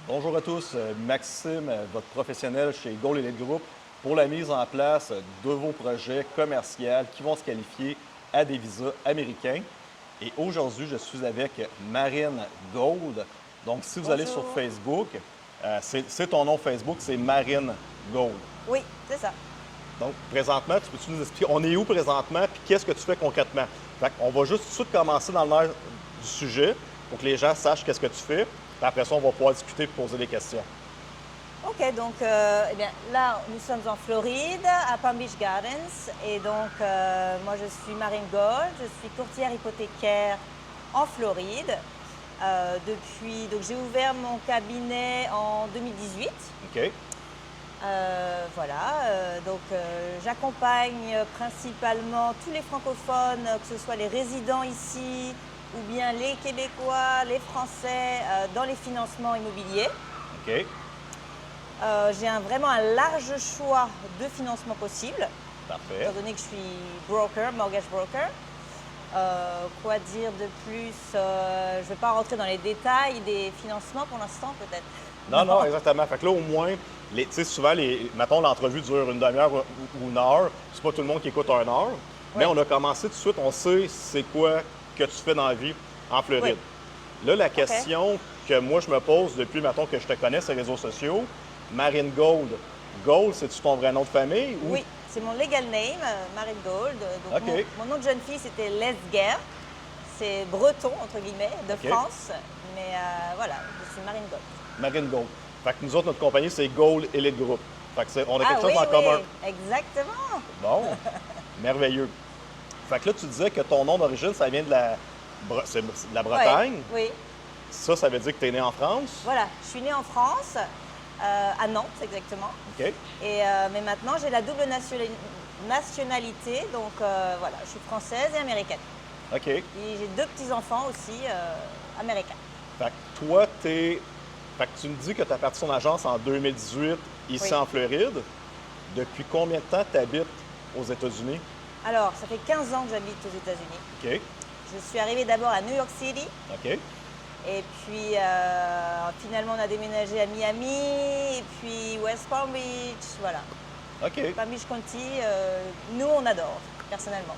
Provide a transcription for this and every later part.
Bonjour à tous, Maxime, votre professionnel chez Goal Elite Group pour la mise en place de vos projets commerciaux qui vont se qualifier à des visas américains. Et aujourd'hui, je suis avec Marine Gold. Donc, si vous allez sur Bonjour. Facebook, c'est ton nom Facebook, c'est Marine Gold. Oui, c'est ça. Donc, présentement, tu peux-tu nous expliquer, on est où présentement, puis qu'est-ce que tu fais concrètement? On va juste tout de suite commencer dans le nerf du sujet pour que les gens sachent qu'est-ce que tu fais. Puis après ça, on va pouvoir discuter et poser des questions. Ok, donc eh bien, là, nous sommes en Floride, à Palm Beach Gardens. Et donc, moi, je suis Marine Gold, je suis courtière hypothécaire en Floride. Donc j'ai ouvert mon cabinet en 2018. OK? J'accompagne principalement tous les francophones, que ce soit les résidents ici ou bien les Québécois, les Français, dans les financements immobiliers. OK? J'ai vraiment un large choix de financements possibles, Parfait. étant donné que je suis broker, mortgage broker. Quoi dire de plus? Je ne vais pas rentrer dans les détails des financements pour l'instant, peut-être. Non, non, exactement. Fait que là, au moins, tu sais, souvent, mettons, l'entrevue dure une demi-heure ou une heure. C'est pas tout le monde qui écoute une heure. Mais Oui. on a commencé tout de suite, on sait c'est quoi que tu fais dans la vie en Floride. Là, la question que moi, je me pose depuis, mettons, que je te connais sur les réseaux sociaux, Marine Gold. Gold, c'est-tu ton vrai nom de famille? Ou... Oui, c'est mon legal name, Marine Gold. Donc OK. mon nom de jeune fille, c'était Lesguerre. C'est breton, entre guillemets, de OK. France. Mais voilà, je suis Marine Gold. Marine Gold. Fait que nous autres, notre compagnie, c'est Gold Elite Group. Fait que on a quelque chose Oui, en commun. exactement. Bon, merveilleux. Fait que là, tu disais que ton nom d'origine, ça vient de c'est de la Bretagne. Oui, oui. Ça veut dire que tu es né en France. Voilà, je suis née en France, à Nantes exactement. OK. Mais maintenant, j'ai la double nationalité, donc voilà, je suis française et américaine. OK. Et j'ai deux petits-enfants aussi américains. Fait que toi, fait que tu me dis que tu as parti ton agence en 2018 ici Oui. en Floride. Depuis combien de temps tu habites aux États-Unis? Alors, ça fait 15 ans que j'habite aux États-Unis. OK. Je suis arrivée d'abord à New York City, OK. et puis finalement on a déménagé à Miami, et puis West Palm Beach, voilà. OK. Palm Beach County, nous on adore, personnellement.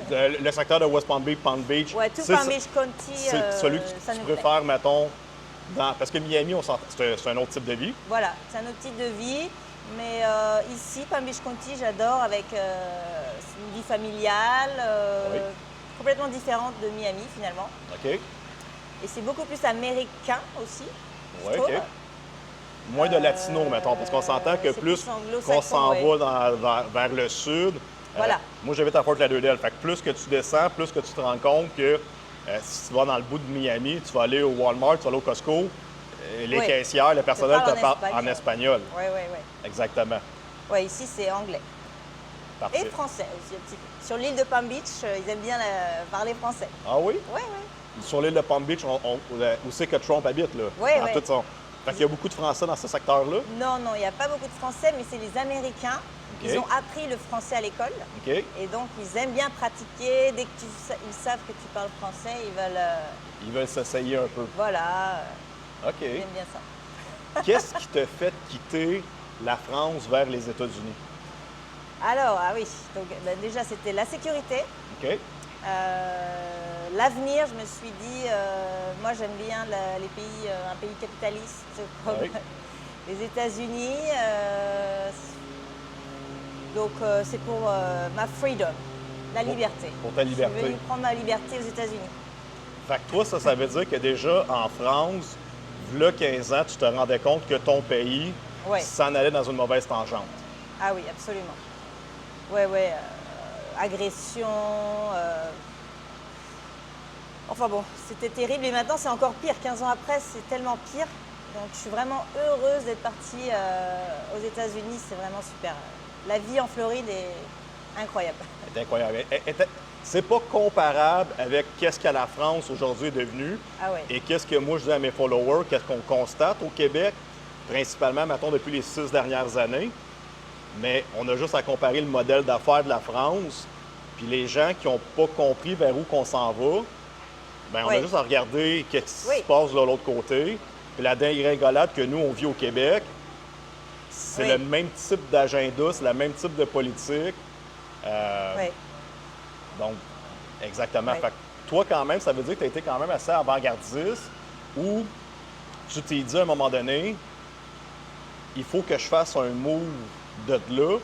Le secteur de West Palm Beach, Ouais, tout c'est Palm Beach County, c'est celui que ça tu nous plaît. préfères, mettons, parce que Miami, c'est un autre type de vie. Voilà, c'est un autre type de vie. Mais ici, Palm Beach County, j'adore avec c'est une vie familiale, Oui. complètement différente de Miami finalement. OK. Et c'est beaucoup plus américain aussi, je Oui, trouve. OK. Moins de latino, mettons, parce qu'on s'entend que c'est plus plus anglo-saxon, qu'on s'en ouais. va vers le sud. Voilà. Moi, j'habite à Fort Lauderdale. Fait que plus que tu descends, plus que tu te rends compte que si tu vas dans le bout de Miami, tu vas aller au Walmart, tu vas aller au Costco, les Oui. caissières, le personnel parlent te en parle espagnol. en espagnol. Oui, oui, oui. Exactement. Ouais, ici, c'est anglais. Parfait. Et français aussi, un petit peu. Sur l'île de Palm Beach, ils aiment bien parler français. Ah oui? Oui, oui. Sur l'île de Palm Beach, où c'est que Trump habite, là? Oui, Dans oui. tout son... Fait qu'il y a beaucoup de Français dans ce secteur-là. Non, non, il n'y a pas beaucoup de Français, mais c'est les Américains. OK. Ils ont appris le français à l'école. OK. Et donc, ils aiment bien pratiquer. Dès que ils savent que tu parles français, ils veulent... Ils veulent s'essayer un peu. voilà, OK. ils aiment bien ça. Qu'est-ce qui te fait quitter la France vers les États-Unis? Alors, ah oui, donc ben, déjà, c'était la sécurité. OK. L'avenir, je me suis dit, moi j'aime bien les pays, un pays capitaliste comme Oui. les États-Unis. C'est pour ma freedom, la liberté. Pour ta Je liberté. suis venue prendre ma liberté aux États-Unis. Fait que toi, ça veut dire que déjà en France, là 15 ans, tu te rendais compte que ton pays Ouais. s'en allait dans une mauvaise tangente. Ah oui, absolument. Ouais, ouais. Agression. Enfin bon, c'était terrible. Et maintenant, c'est encore pire. 15 ans après, c'est tellement pire. Donc, je suis vraiment heureuse d'être partie aux États-Unis. C'est vraiment super. La vie en Floride est incroyable. C'est incroyable. C'est pas comparable avec qu'est-ce que la France aujourd'hui est devenue Ah ouais. et qu'est-ce que moi je dis à mes followers, qu'est-ce qu'on constate au Québec, principalement, mettons, depuis les 6 dernières années. Mais on a juste à comparer le modèle d'affaires de la France, puis les gens qui n'ont pas compris vers où qu'on s'en va, bien, on a Oui. juste à regarder qu'est-ce qui Oui. se passe de l'autre côté. puis la dégringolade que nous, on vit au Québec, c'est Oui. le même type d'agenda, c'est le même type de politique. Oui. Donc, exactement. Oui. Fait que toi, quand même, ça veut dire que tu as été quand même assez avant-gardiste ou tu t'es dit à un moment donné, il faut que je fasse un move de là,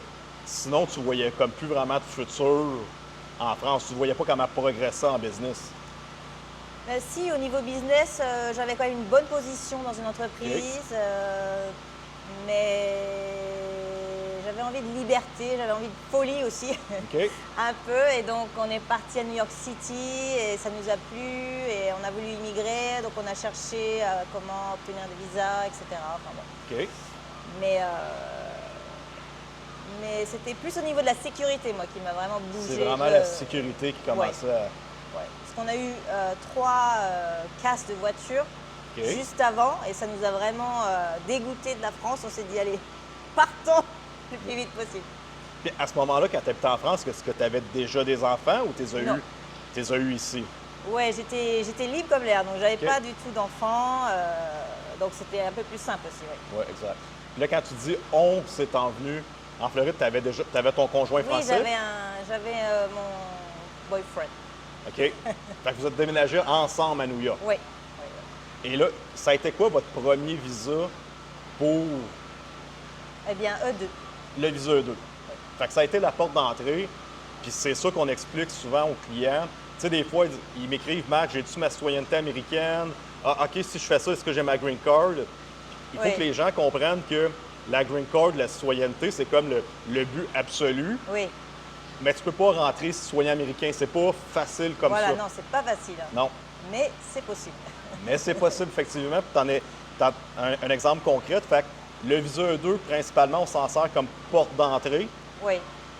sinon tu voyais comme plus vraiment de futur en France. Tu ne voyais pas comment progresser en business. Si, au niveau business, j'avais quand même une bonne position dans une entreprise, mais j'avais envie de liberté, j'avais envie de folie aussi, OK? un peu. Et donc, on est parti à New York City et ça nous a plu et on a voulu immigrer. Donc, on a cherché comment obtenir des visas, etc. Enfin, bon. OK. Mais c'était plus au niveau de la sécurité, moi, qui m'a vraiment bougé. C'est vraiment la sécurité qui commençait à... Ouais, parce qu'on a eu 3 casses de voitures OK. juste avant et ça nous a vraiment dégoûté de la France. On s'est dit, allez, partons le plus vite possible. Puis à ce moment-là, quand tu habitais en France, est-ce que tu avais déjà des enfants ou tu les Non. as eu ici? Ouais, j'étais libre comme l'air, donc j'avais OK. pas du tout d'enfants. Donc c'était un peu plus simple aussi, oui. Oui, exact. Puis là, quand tu dis « on s'est envenu », en Floride, tu avais ton conjoint Oui, français? j'avais mon boyfriend. OK. Fait que vous êtes déménagés ensemble à New York. Oui. Et là, ça a été quoi votre premier visa pour Eh bien, eux deux. le visa E2? Fait que ça a été la porte d'entrée. Puis c'est ça qu'on explique souvent aux clients. Tu sais, des fois, ils m'écrivent « Marc, j'ai-tu ma citoyenneté américaine? Ah, OK, si je fais ça, est-ce que j'ai ma green card? » Il faut Oui. que les gens comprennent que la green card, la citoyenneté, c'est comme le but absolu. Oui. Mais tu peux pas rentrer citoyen américain. C'est pas facile comme Voilà, ça. non, c'est pas facile, hein. Non. Mais c'est possible. Mais c'est possible, effectivement. Puis t'as un exemple concret. Fait que le visa E2, principalement, on s'en sert comme porte d'entrée. Oui.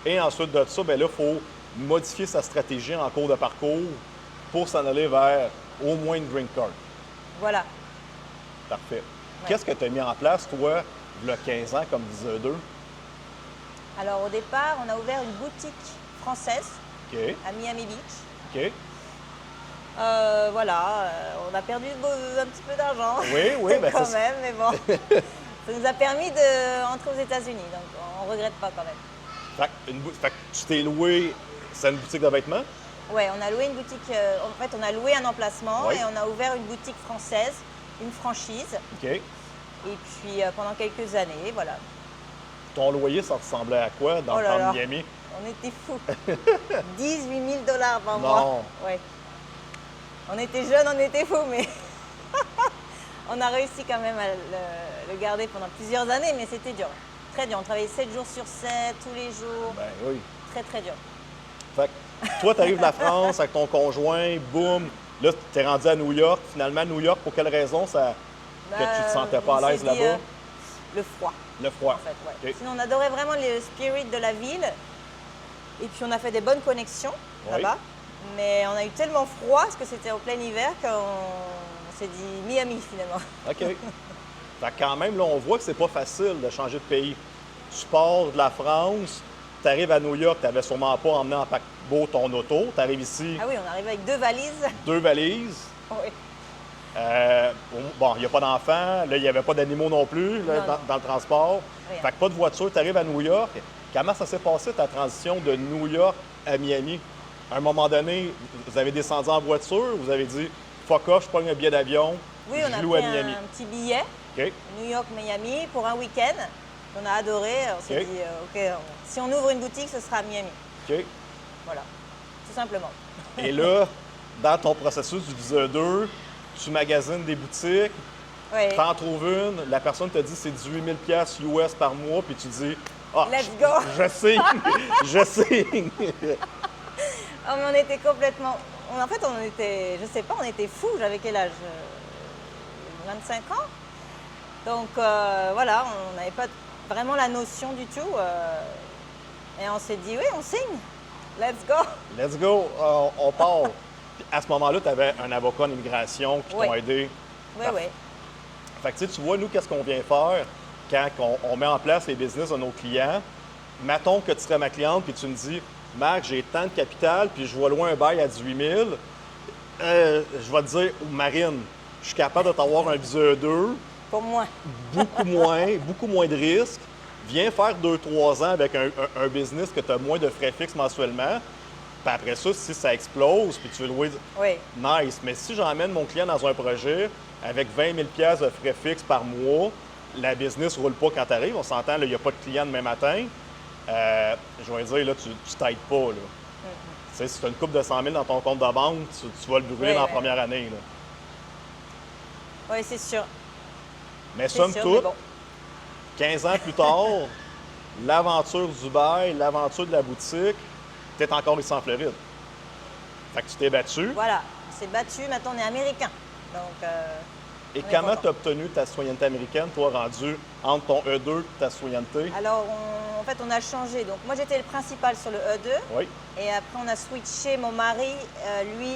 Et ensuite de ça, bien là, il faut modifier sa stratégie en cours de parcours pour s'en aller vers au moins une green card. Voilà. Parfait. Qu'est-ce que tu as mis en place, toi, il y a 15 ans, comme visa E2? Alors, au départ, on a ouvert une boutique française OK. à Miami Beach. OK. Voilà, on a perdu un petit peu d'argent. Oui, ben quand c'est même, mais bon. Ça nous a permis d'entrer aux États-Unis, donc on ne regrette pas quand même. Fait que tu t'es loué, c'est une boutique de vêtements? Ouais, on a loué une boutique, en fait, on a loué un emplacement Oui. et on a ouvert une boutique française, une franchise. OK. Et puis pendant quelques années, voilà. Ton loyer, ça ressemblait à quoi dans Oh le là temps là. de Miami? On était fous. 18 000 $ par mois. Non. Ouais. On était jeunes, on était fous, mais on a réussi quand même à le garder pendant plusieurs années, mais c'était dur. Très dur. On travaillait 7 jours sur 7, tous les jours. Ben oui. Très, très dur. Fait que toi, tu arrives de la France avec ton conjoint, boum. Là, tu es rendu à New York. Finalement, New York, pour quelle raison que tu te sentais pas On à l'aise s'est dit, là-bas? le froid, Le froid. en fait. Ouais. OK. Sinon, on adorait vraiment le spirit de la ville. Et puis, on a fait des bonnes connexions Oui. là-bas. Mais on a eu tellement froid, parce que c'était en plein hiver, qu'on s'est dit Miami, finalement. OK. Fait que quand même, là, on voit que c'est pas facile de changer de pays. Tu pars de la France, tu arrives à New York, tu n'avais sûrement pas emmené en paquebot ton auto. Tu arrives ici, Ah oui, on arrive avec 2 valises. 2 valises. Oui. Bon, il n'y a pas d'enfants, là, il n'y avait pas d'animaux non plus là, Non, non. dans le transport. Rien. Fait que pas de voiture, tu arrives à New York. Comment ça s'est passé ta transition de New York à Miami? À un moment donné, vous avez descendu en voiture, vous avez dit fuck off, je prends un billet d'avion, Oui, on a je loue pris à Miami. un petit billet, OK? New York-Miami, pour un week-end. On a adoré. On s'est OK. dit, OK, si on ouvre une boutique, ce sera à Miami. OK? Voilà, tout simplement. Et là, dans ton processus du visa 2, tu magasines des boutiques, Oui. tu en trouves une, la personne te dit c'est 18 000 US par mois, puis tu dis ah, Let's go! je signe, je signe. Oh, mais on était complètement... En fait, on était, je sais pas, on était fous. J'avais quel âge? 25 ans. Donc voilà, on n'avait pas vraiment la notion du tout. Et on s'est dit, oui, on signe. Let's go! Let's go, on part. Puis à ce moment-là, tu avais un avocat en immigration qui Oui. t'ont aidé. Oui, Parfait. oui. Fait que tu vois, nous, qu'est-ce qu'on vient faire quand on met en place les business de nos clients? Mettons que tu serais ma cliente puis tu me dis, Marc, j'ai tant de capital puis je vois loin un bail à 18 000. Je vais te dire, Marine, je suis capable de t'avoir un visa 2. Pour moi. beaucoup moins de risques. Viens faire 2-3 ans avec un business que tu as moins de frais fixes mensuellement. Puis après ça, si ça explose, puis tu veux louer, Oui. nice. Mais si j'emmène mon client dans un projet avec 20 000 de frais fixes par mois, la business ne roule pas quand tu arrives. On s'entend, il n'y a pas de client demain matin. Je vais dire, là, tu t'aides pas. Là. Tu sais, si tu as une coupe de 100 000 dans ton compte de banque, tu vas le brûler dans la première année. Là. Oui, c'est sûr. Mais C'est somme sûr, toute, mais bon. 15 ans plus tard, l'aventure du bail, l'aventure de la boutique, tu es encore ici en Floride. Fait que tu t'es battu. Voilà, on s'est battu, maintenant on est américain. Donc, Et on est comment content. tu as obtenu ta citoyenneté américaine, toi, rendu entre ton E2 et ta citoyenneté? Alors, en fait, on a changé. Donc, moi, j'étais le principal sur le E2. Oui. Et après, on a switché. Mon mari, lui,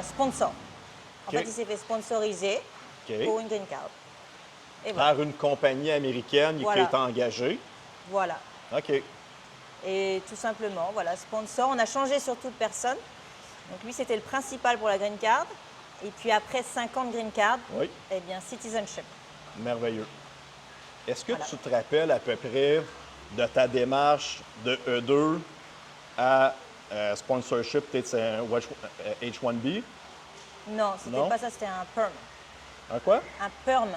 sponsor. En OK. fait, il s'est fait sponsoriser OK. pour une green card. Et voilà. Par une compagnie américaine qui a Voilà. été engagée. Voilà. OK. Et tout simplement, voilà, sponsor. On a changé surtout de personne. Donc, lui, c'était le principal pour la green card. Et puis, après 5 ans de green card, Oui. eh bien, citizenship. Merveilleux. Est-ce que Voilà. tu te rappelles à peu près de ta démarche de E2 à sponsorship, peut-être un H1B? Non, c'était Non? pas ça, c'était un perm. Un quoi? Un perm,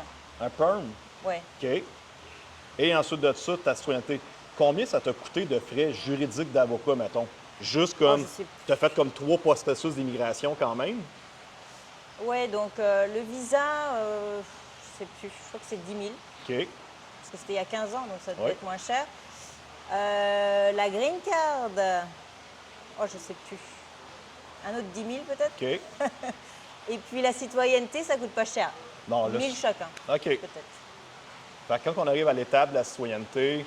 Un perm? ouais. OK. Et ensuite de ça, ta citoyenneté. Combien ça t'a coûté de frais juridiques d'avocat, mettons? Juste comme, je sais plus. tu as fait comme 3 processus d'immigration quand même? Ouais, donc le visa, je sais plus, je crois que c'est 10 000, OK. parce que c'était il y a 15 ans, donc ça devait Ouais. être moins cher. La green card, oh, je sais plus, un autre 10 000 peut-être. OK. Et puis la citoyenneté, ça coûte pas cher. Non, là, 1000 chacun, OK. peut-être. Fait que quand on arrive à l'étape de la citoyenneté,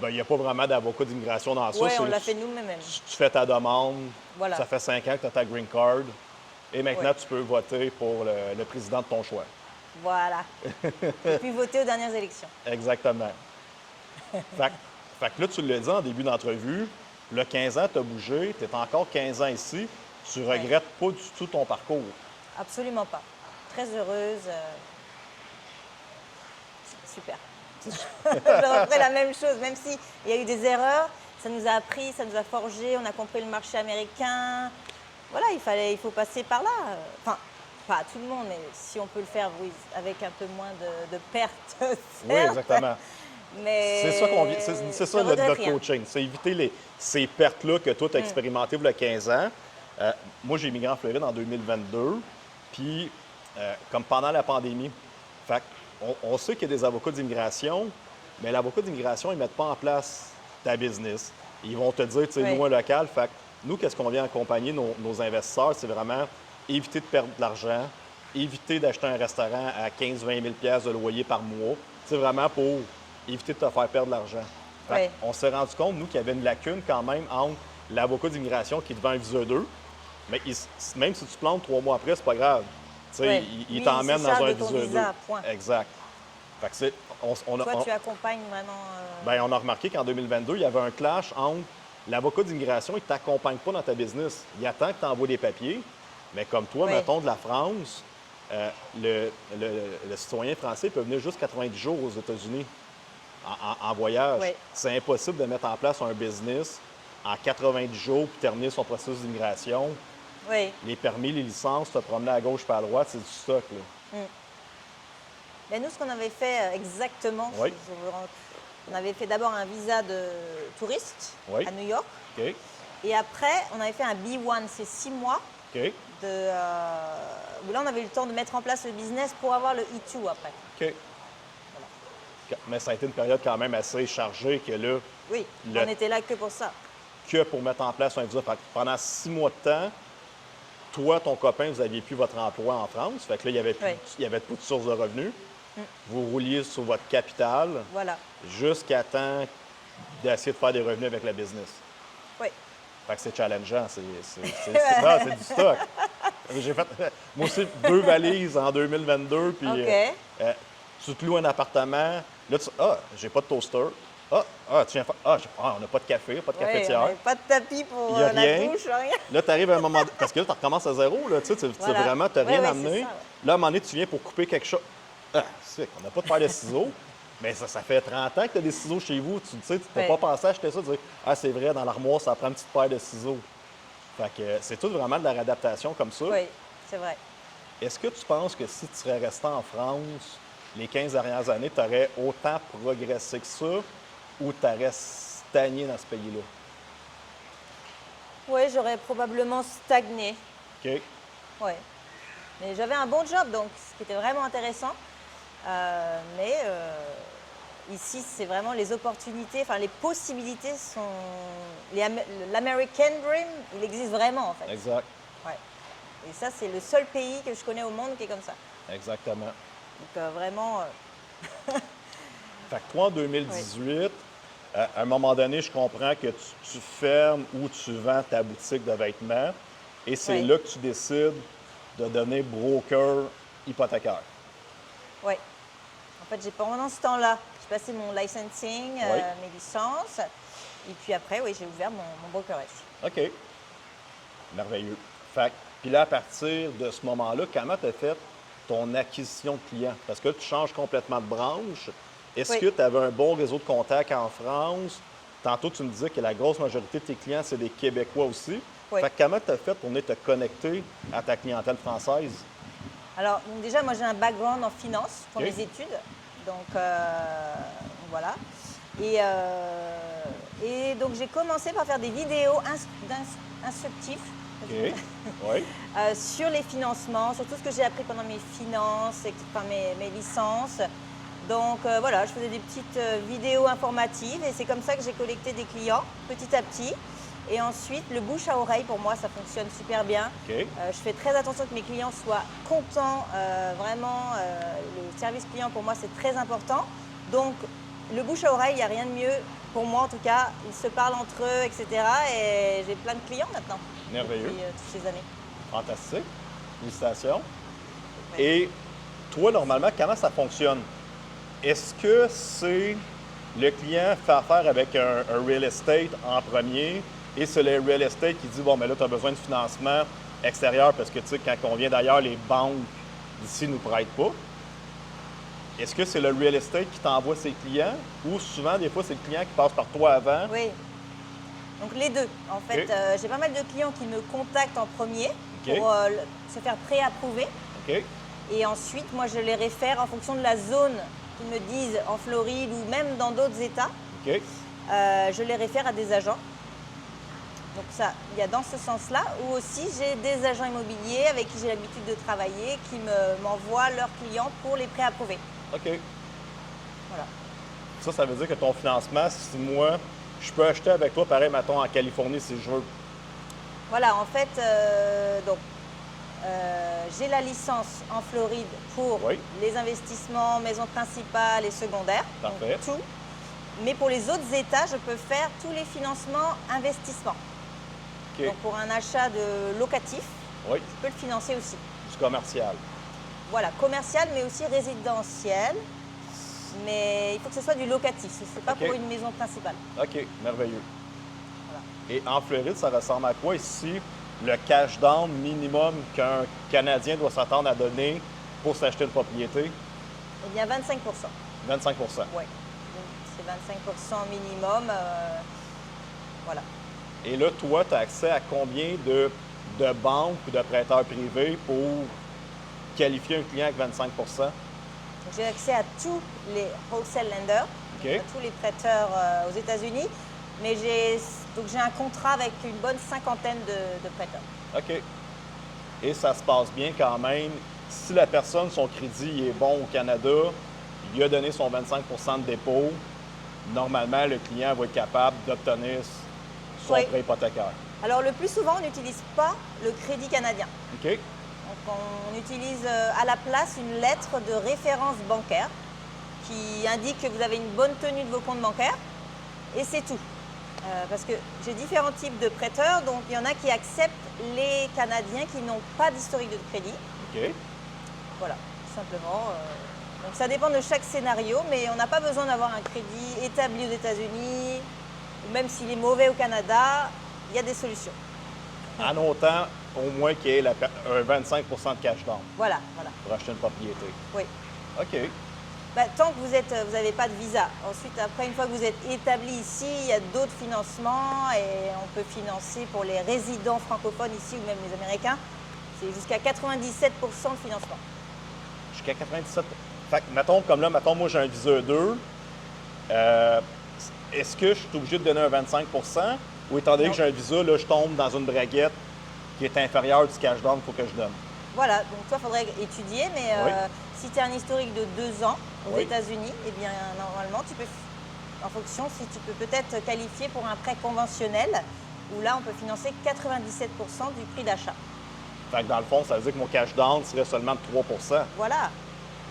ben, il n'y a pas vraiment d'avocat d'immigration dans ça. Ouais, on C'est- l'a fait nous-mêmes. Tu fais ta demande, Voilà. ça fait 5 ans que tu as ta green card, et maintenant Ouais. tu peux voter pour le président de ton choix. Voilà. Et puis voter aux dernières élections. Exactement. fait que là, tu l'as dit en début d'entrevue, le 15 ans, tu as bougé, tu es encore 15 ans ici, tu regrettes pas du tout ton parcours. Absolument pas. Très heureuse. Super. Je referais la même chose, même s'il y a eu des erreurs, ça nous a appris, ça nous a forgé, on a compris le marché américain. Voilà, il faut passer par là. Enfin, pas à tout le monde, mais si on peut le faire, oui, avec un peu moins de pertes, certes. Oui, exactement. Mais C'est ça qu'on vit- c'est ça je regrette notre rien. coaching. C'est éviter ces pertes-là que toi, tu as expérimentées il y a 15 ans. Moi, j'ai immigré en Floride en 2022. Puis, comme pendant la pandémie, fait on sait qu'il y a des avocats d'immigration, mais l'avocat d'immigration, ils ne mettent pas en place ta business. Ils vont te dire, tu sais, Oui. nous, un local. Fait que nous, qu'est-ce qu'on vient accompagner nos investisseurs? C'est vraiment éviter de perdre de l'argent, éviter d'acheter un restaurant à 15-20 000 de loyer par mois. C'est vraiment pour éviter de te faire perdre de l'argent. Fait Oui. on s'est rendu compte, nous, qu'il y avait une lacune quand même entre l'avocat d'immigration qui te vend un visa 2, mais même si tu plantes 3 mois après, c'est pas grave. Tu sais, Oui. il Lui, t'emmène il se dans charge un de ton visa 2. visa, point. Exact. Fait que c'est, Toi, tu accompagnes vraiment. ben, on a remarqué qu'en 2022, il y avait un clash entre l'avocat d'immigration, il ne t'accompagne pas dans ta business. Il attend que tu envoies des papiers, mais comme toi, Oui. mettons de la France, le citoyen français peut venir juste 90 jours aux États-Unis en voyage. Oui. C'est impossible de mettre en place un business en 90 jours puis terminer son processus d'immigration. Oui. Les permis, les licences, te promener à gauche pas à droite, c'est du stock. Là. Ben, nous, ce qu'on avait fait exactement, Oui. on avait fait d'abord un visa de touriste Oui. à New York. OK? Et après, on avait fait un B1, c'est 6 mois, OK? où là, on avait eu le temps de mettre en place le business pour avoir le E2 après. OK. Mais ça a été une période quand même assez chargée que là, Oui, Le- on était là que pour ça. que pour mettre en place un visa. Fait que pendant 6 mois de temps, toi, ton copain, vous aviez plus votre emploi en France. Fait que là, il n'y avait, Oui. il y avait plus de source de revenus. Vous rouliez sur votre capital Voilà. jusqu'à temps d'essayer de faire des revenus avec la business. Oui. Fait que c'est challengeant. Non, c'est du stock. J'ai fait, moi aussi, 2 valises en 2022. Puis, OK. tu te loues un appartement. Là, j'ai pas de toaster. Tu viens faire. On n'a pas de café, pas de Oui, cafetière. on avait pas de tapis pour Il y a la rien. douche, rien. Là, tu arrives à un moment. Parce que là, tu recommences à zéro. Là, tu sais, Voilà. vraiment, tu n'as Ouais, rien ouais, amené. c'est ça, ouais. Là, à un moment donné, tu viens pour couper quelque chose. Ah, c'est qu'on n'a pas de paire de ciseaux. Mais ça fait 30 ans que tu as des ciseaux chez vous. Tu sais, tu n'as Ouais. pas pensé à acheter ça. Tu dis, ah, c'est vrai, dans l'armoire, ça prend une petite paire de ciseaux. Fait que c'est tout vraiment de la réadaptation comme ça. Oui, c'est vrai. Est-ce que tu penses que si tu serais resté en France les 15 dernières années, tu aurais autant progressé que ça ou tu aurais stagné dans ce pays-là? Oui, j'aurais probablement stagné. OK? Ouais. Mais j'avais un bon job, donc ce qui était vraiment intéressant. Mais ici, c'est vraiment les opportunités, enfin les possibilités sont. L'American Dream, il existe vraiment en fait. Exact. Ouais. Et ça, c'est le seul pays que je connais au monde qui est comme ça. Exactement. Donc vraiment, Fait que toi, en 2018, à un moment donné, je comprends que tu fermes ou tu vends ta boutique de vêtements et c'est Oui. là que tu décides de devenir broker hypothécaire. ouais. En fait, pendant ce temps-là, j'ai passé mon licensing, Oui. mes licences. Et puis après, oui, j'ai ouvert mon brokerage. OK. Merveilleux. Fait que, puis là, à partir de ce moment-là, comment tu as fait ton acquisition de clients? Parce que là, tu changes complètement de branche. Est-ce Oui. que tu avais un bon réseau de contacts en France? Tantôt, tu me disais que la grosse majorité de tes clients, c'est des Québécois aussi. Oui. Fait que comment tu as fait pour venir te connecter à ta clientèle française? Alors, donc déjà, moi, j'ai un background en finance pour OK. mes études. Donc, voilà. Et donc, j'ai commencé par faire des vidéos instructives OK. Oui. sur les financements, sur tout ce que j'ai appris pendant mes finances, enfin, mes licences. Donc, voilà, je faisais des petites vidéos informatives et c'est comme ça que j'ai collecté des clients petit à petit. Et ensuite, le bouche à oreille, pour moi, ça fonctionne super bien. OK. Je fais très attention que mes clients soient contents. Vraiment, le service client, pour moi, c'est très important. Donc, le bouche à oreille, il n'y a rien de mieux. Pour moi, en tout cas, ils se parlent entre eux, etc. Et j'ai plein de clients maintenant. Merveilleux. Depuis toutes ces années. Fantastique. Félicitations. Ouais. Et toi, normalement, comment ça fonctionne? Est-ce que c'est le client fait affaire avec un real estate en premier et c'est le real estate qui dit, bon, mais là, tu as besoin de financement extérieur parce que, tu sais, quand on vient d'ailleurs, les banques d'ici ne nous prêtent pas. Est-ce que c'est le real estate qui t'envoie ses clients ou souvent, des fois, c'est le client qui passe par toi avant? Oui. Donc les deux. En fait, OK. j'ai pas mal de clients qui me contactent en premier OK. pour se faire pré-approuver. OK. Et ensuite, moi, je les réfère en fonction de la zone qu'ils me disent en Floride ou même dans d'autres États. OK. Je les réfère à des agents. Donc ça, il y a dans ce sens-là. Ou aussi, j'ai des agents immobiliers avec qui j'ai l'habitude de travailler qui m'envoient leurs clients pour les pré-approuver. OK. Voilà. Ça veut dire que ton financement, si moi, je peux acheter avec toi, pareil, mettons, en Californie, si je veux. Voilà, en fait, j'ai la licence en Floride pour Oui. les investissements, maisons principales et secondaires. donc Parfait. tout. Mais pour les autres États, je peux faire tous les financements investissements. OK. Donc pour un achat de locatif, Oui. je peux le financer aussi. Du commercial. Voilà, commercial mais aussi résidentiel. Mais il faut que ce soit du locatif, ce n'est pas OK. pour une maison principale. OK. Merveilleux. Voilà. Et en Floride, ça ressemble à quoi ici? Le cash down minimum qu'un Canadien doit s'attendre à donner pour s'acheter une propriété? Eh bien, 25 25 Oui. C'est 25 minimum. Voilà. Et là, toi, tu as accès à combien de banques ou de prêteurs privés pour qualifier un client avec 25 Donc, j'ai accès à tous les wholesale lenders, OK. donc à tous les prêteurs aux États-Unis. Mais j'ai un contrat avec une bonne cinquantaine de prêteurs. OK. Et ça se passe bien quand même. Si la personne, son crédit est bon au Canada, il a donné son 25 de dépôt, normalement, le client va être capable d'obtenir son Oui. prêt hypothécaire. Alors, le plus souvent, on n'utilise pas le crédit canadien. OK? Donc, on utilise à la place une lettre de référence bancaire qui indique que vous avez une bonne tenue de vos comptes bancaires. Et c'est tout. Parce que j'ai différents types de prêteurs. Donc, il y en a qui acceptent les Canadiens qui n'ont pas d'historique de crédit. OK? Voilà, tout simplement. Donc, ça dépend de chaque scénario, mais on n'a pas besoin d'avoir un crédit établi aux États-Unis, ou même s'il est mauvais au Canada, il y a des solutions. En autant, au moins qu'il y ait un 25 de cash down Voilà. pour acheter une propriété. Oui. OK. Tant que vous n'avez pas de visa. Ensuite, après, une fois que vous êtes établi ici, il y a d'autres financements et on peut financer pour les résidents francophones ici ou même les Américains. C'est jusqu'à 97% de financement. Jusqu'à 97. Fait que, mettons, comme là, mettons, moi, j'ai un visa 2. Euh, Est-ce que je suis obligé de donner un 25 ou étant donné Non. que j'ai un visa, là, je tombe dans une braguette qui est inférieure du cash down, il faut que je donne? Voilà, donc toi, il faudrait étudier, mais Oui. si tu as un historique de 2 ans aux Oui. États-Unis, eh bien, normalement, tu peux, en fonction, si tu peux peut-être qualifier pour un prêt conventionnel, où là, on peut financer 97% du prix d'achat. Fait que dans le fond, ça veut dire que mon cash down serait seulement de 3 Voilà,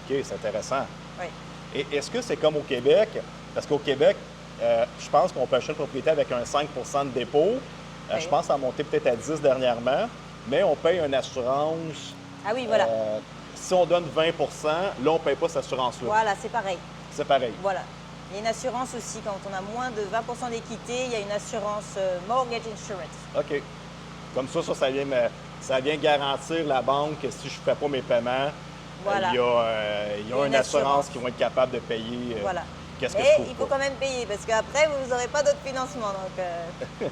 OK, c'est intéressant. oui. Et est-ce que c'est comme au Québec? Parce qu'au Québec, je pense qu'on peut acheter une propriété avec un 5 de dépôt. Oui. Je pense que ça a monté peut-être à 10 dernièrement, mais on paye une assurance. Ah oui, voilà. Si on donne 20 là, on ne paye pas cette assurance-là. Voilà, c'est pareil. C'est pareil. Voilà. Il y a une assurance aussi, quand on a moins de 20% d'équité, il y a une assurance mortgage insurance. OK. Comme ça vient garantir la banque que si je ne fais pas mes paiements, Voilà. il y a une assurance qui va être capable de payer Voilà. qu'est-ce que je Mais trouve il faut pas. quand même payer, parce qu'après, vous n'aurez pas d'autres financements. Donc,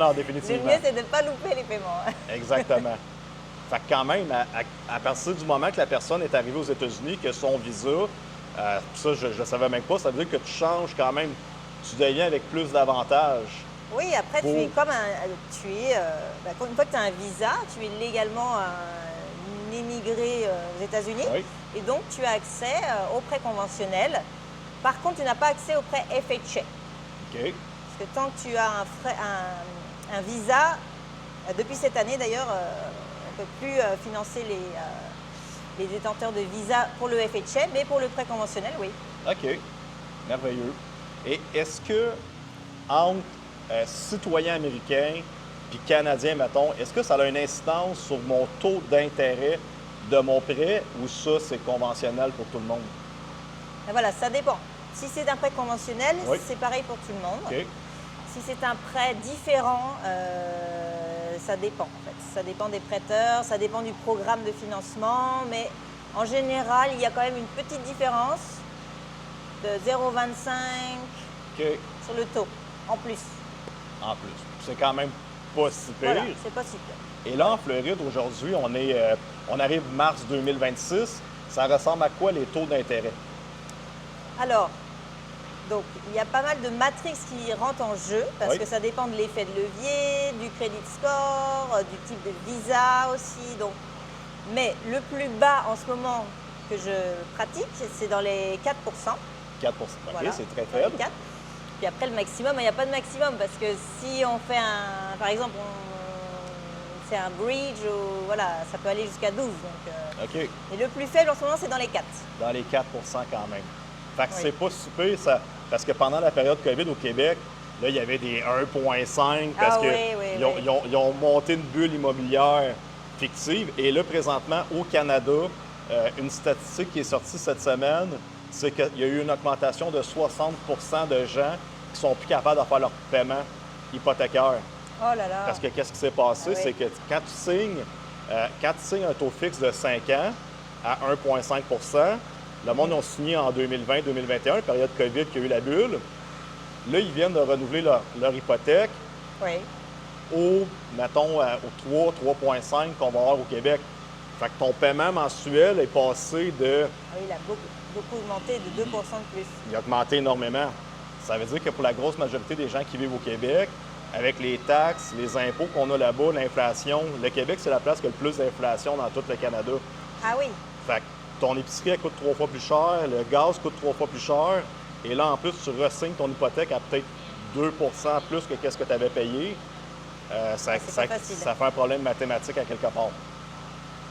Non, le définitivement. mieux, c'est de ne pas louper les paiements. Exactement. Fait que quand même, à partir du moment que la personne est arrivée aux États-Unis, que son visa, ça, je ne savais même pas, ça veut dire que tu changes quand même, tu deviens avec plus d'avantages. Oui, après, tu es comme une fois que tu as un visa, tu es légalement un immigré aux États-Unis. Oui. Et donc, tu as accès au prêt conventionnel. Par contre, tu n'as pas accès au prêt FHA. OK. Parce que tant que tu as un visa, depuis cette année d'ailleurs, on ne peut plus financer les détenteurs de visa pour le FHA, mais pour le prêt conventionnel, oui. OK. Merveilleux. Et est-ce que, entre citoyen américain puis canadien, mettons, est-ce que ça a une incidence sur mon taux d'intérêt de mon prêt ou ça, c'est conventionnel pour tout le monde? Et voilà, ça dépend. Si c'est un prêt conventionnel, Oui. c'est pareil pour tout le monde. OK. Si c'est un prêt différent, ça dépend en fait. Ça dépend des prêteurs, ça dépend du programme de financement, mais en général, il y a quand même une petite différence de 0,25 OK. sur le taux, en plus. En plus. C'est quand même pas si pire. Voilà, c'est pas si pire. Et là, en Floride, aujourd'hui, on arrive mars 2026. Ça ressemble à quoi les taux d'intérêt? Alors, donc, il y a pas mal de matrices qui rentrent en jeu parce Oui. que ça dépend de l'effet de levier, du credit score, du type de visa aussi. Donc, mais le plus bas en ce moment que je pratique, c'est dans les 4 4 OK, Voilà, c'est très dans les faible. 4. Puis après, le maximum, il n'y a pas de maximum parce que si on fait par exemple, c'est un bridge, ou, voilà, ça peut aller jusqu'à 12. Donc, OK. et le plus faible en ce moment, c'est dans les 4. Dans les 4 quand même. Fait que Oui. c'est pas si pire, ça, parce que pendant la période COVID au Québec, là, il y avait des 1,5 parce Ah que oui, oui, ils, ont, oui. ils ont- ils ont monté une bulle immobilière fictive. Et là, présentement, au Canada, une statistique qui est sortie cette semaine, c'est qu'il y a eu une augmentation de 60 de gens qui sont plus capables de faire leur paiement hypothécaire. Oh là là. Parce que qu'est-ce qui s'est passé, Ah oui. c'est que quand tu signes un taux fixe de 5 ans à 1,5 le monde a signé en 2020-2021, période COVID qui a eu la bulle. Là, ils viennent de renouveler leur hypothèque Oui. mettons, au 3,5 qu'on va avoir au Québec. Fait que ton paiement mensuel est passé de... Ah oui, il a beaucoup augmenté de 2 de plus. Il a augmenté énormément. Ça veut dire que pour la grosse majorité des gens qui vivent au Québec, avec les taxes, les impôts qu'on a là-bas, l'inflation, le Québec, c'est la place qui a le plus d'inflation dans tout le Canada. Ah oui. Fait que ton épicerie, elle coûte 3 fois plus cher, le gaz coûte 3 fois plus cher, et là, en plus, tu re-signes ton hypothèque à peut-être 2 plus que qu'est-ce que tu avais payé. c'est pas facile. Ça fait un problème mathématique à quelque part.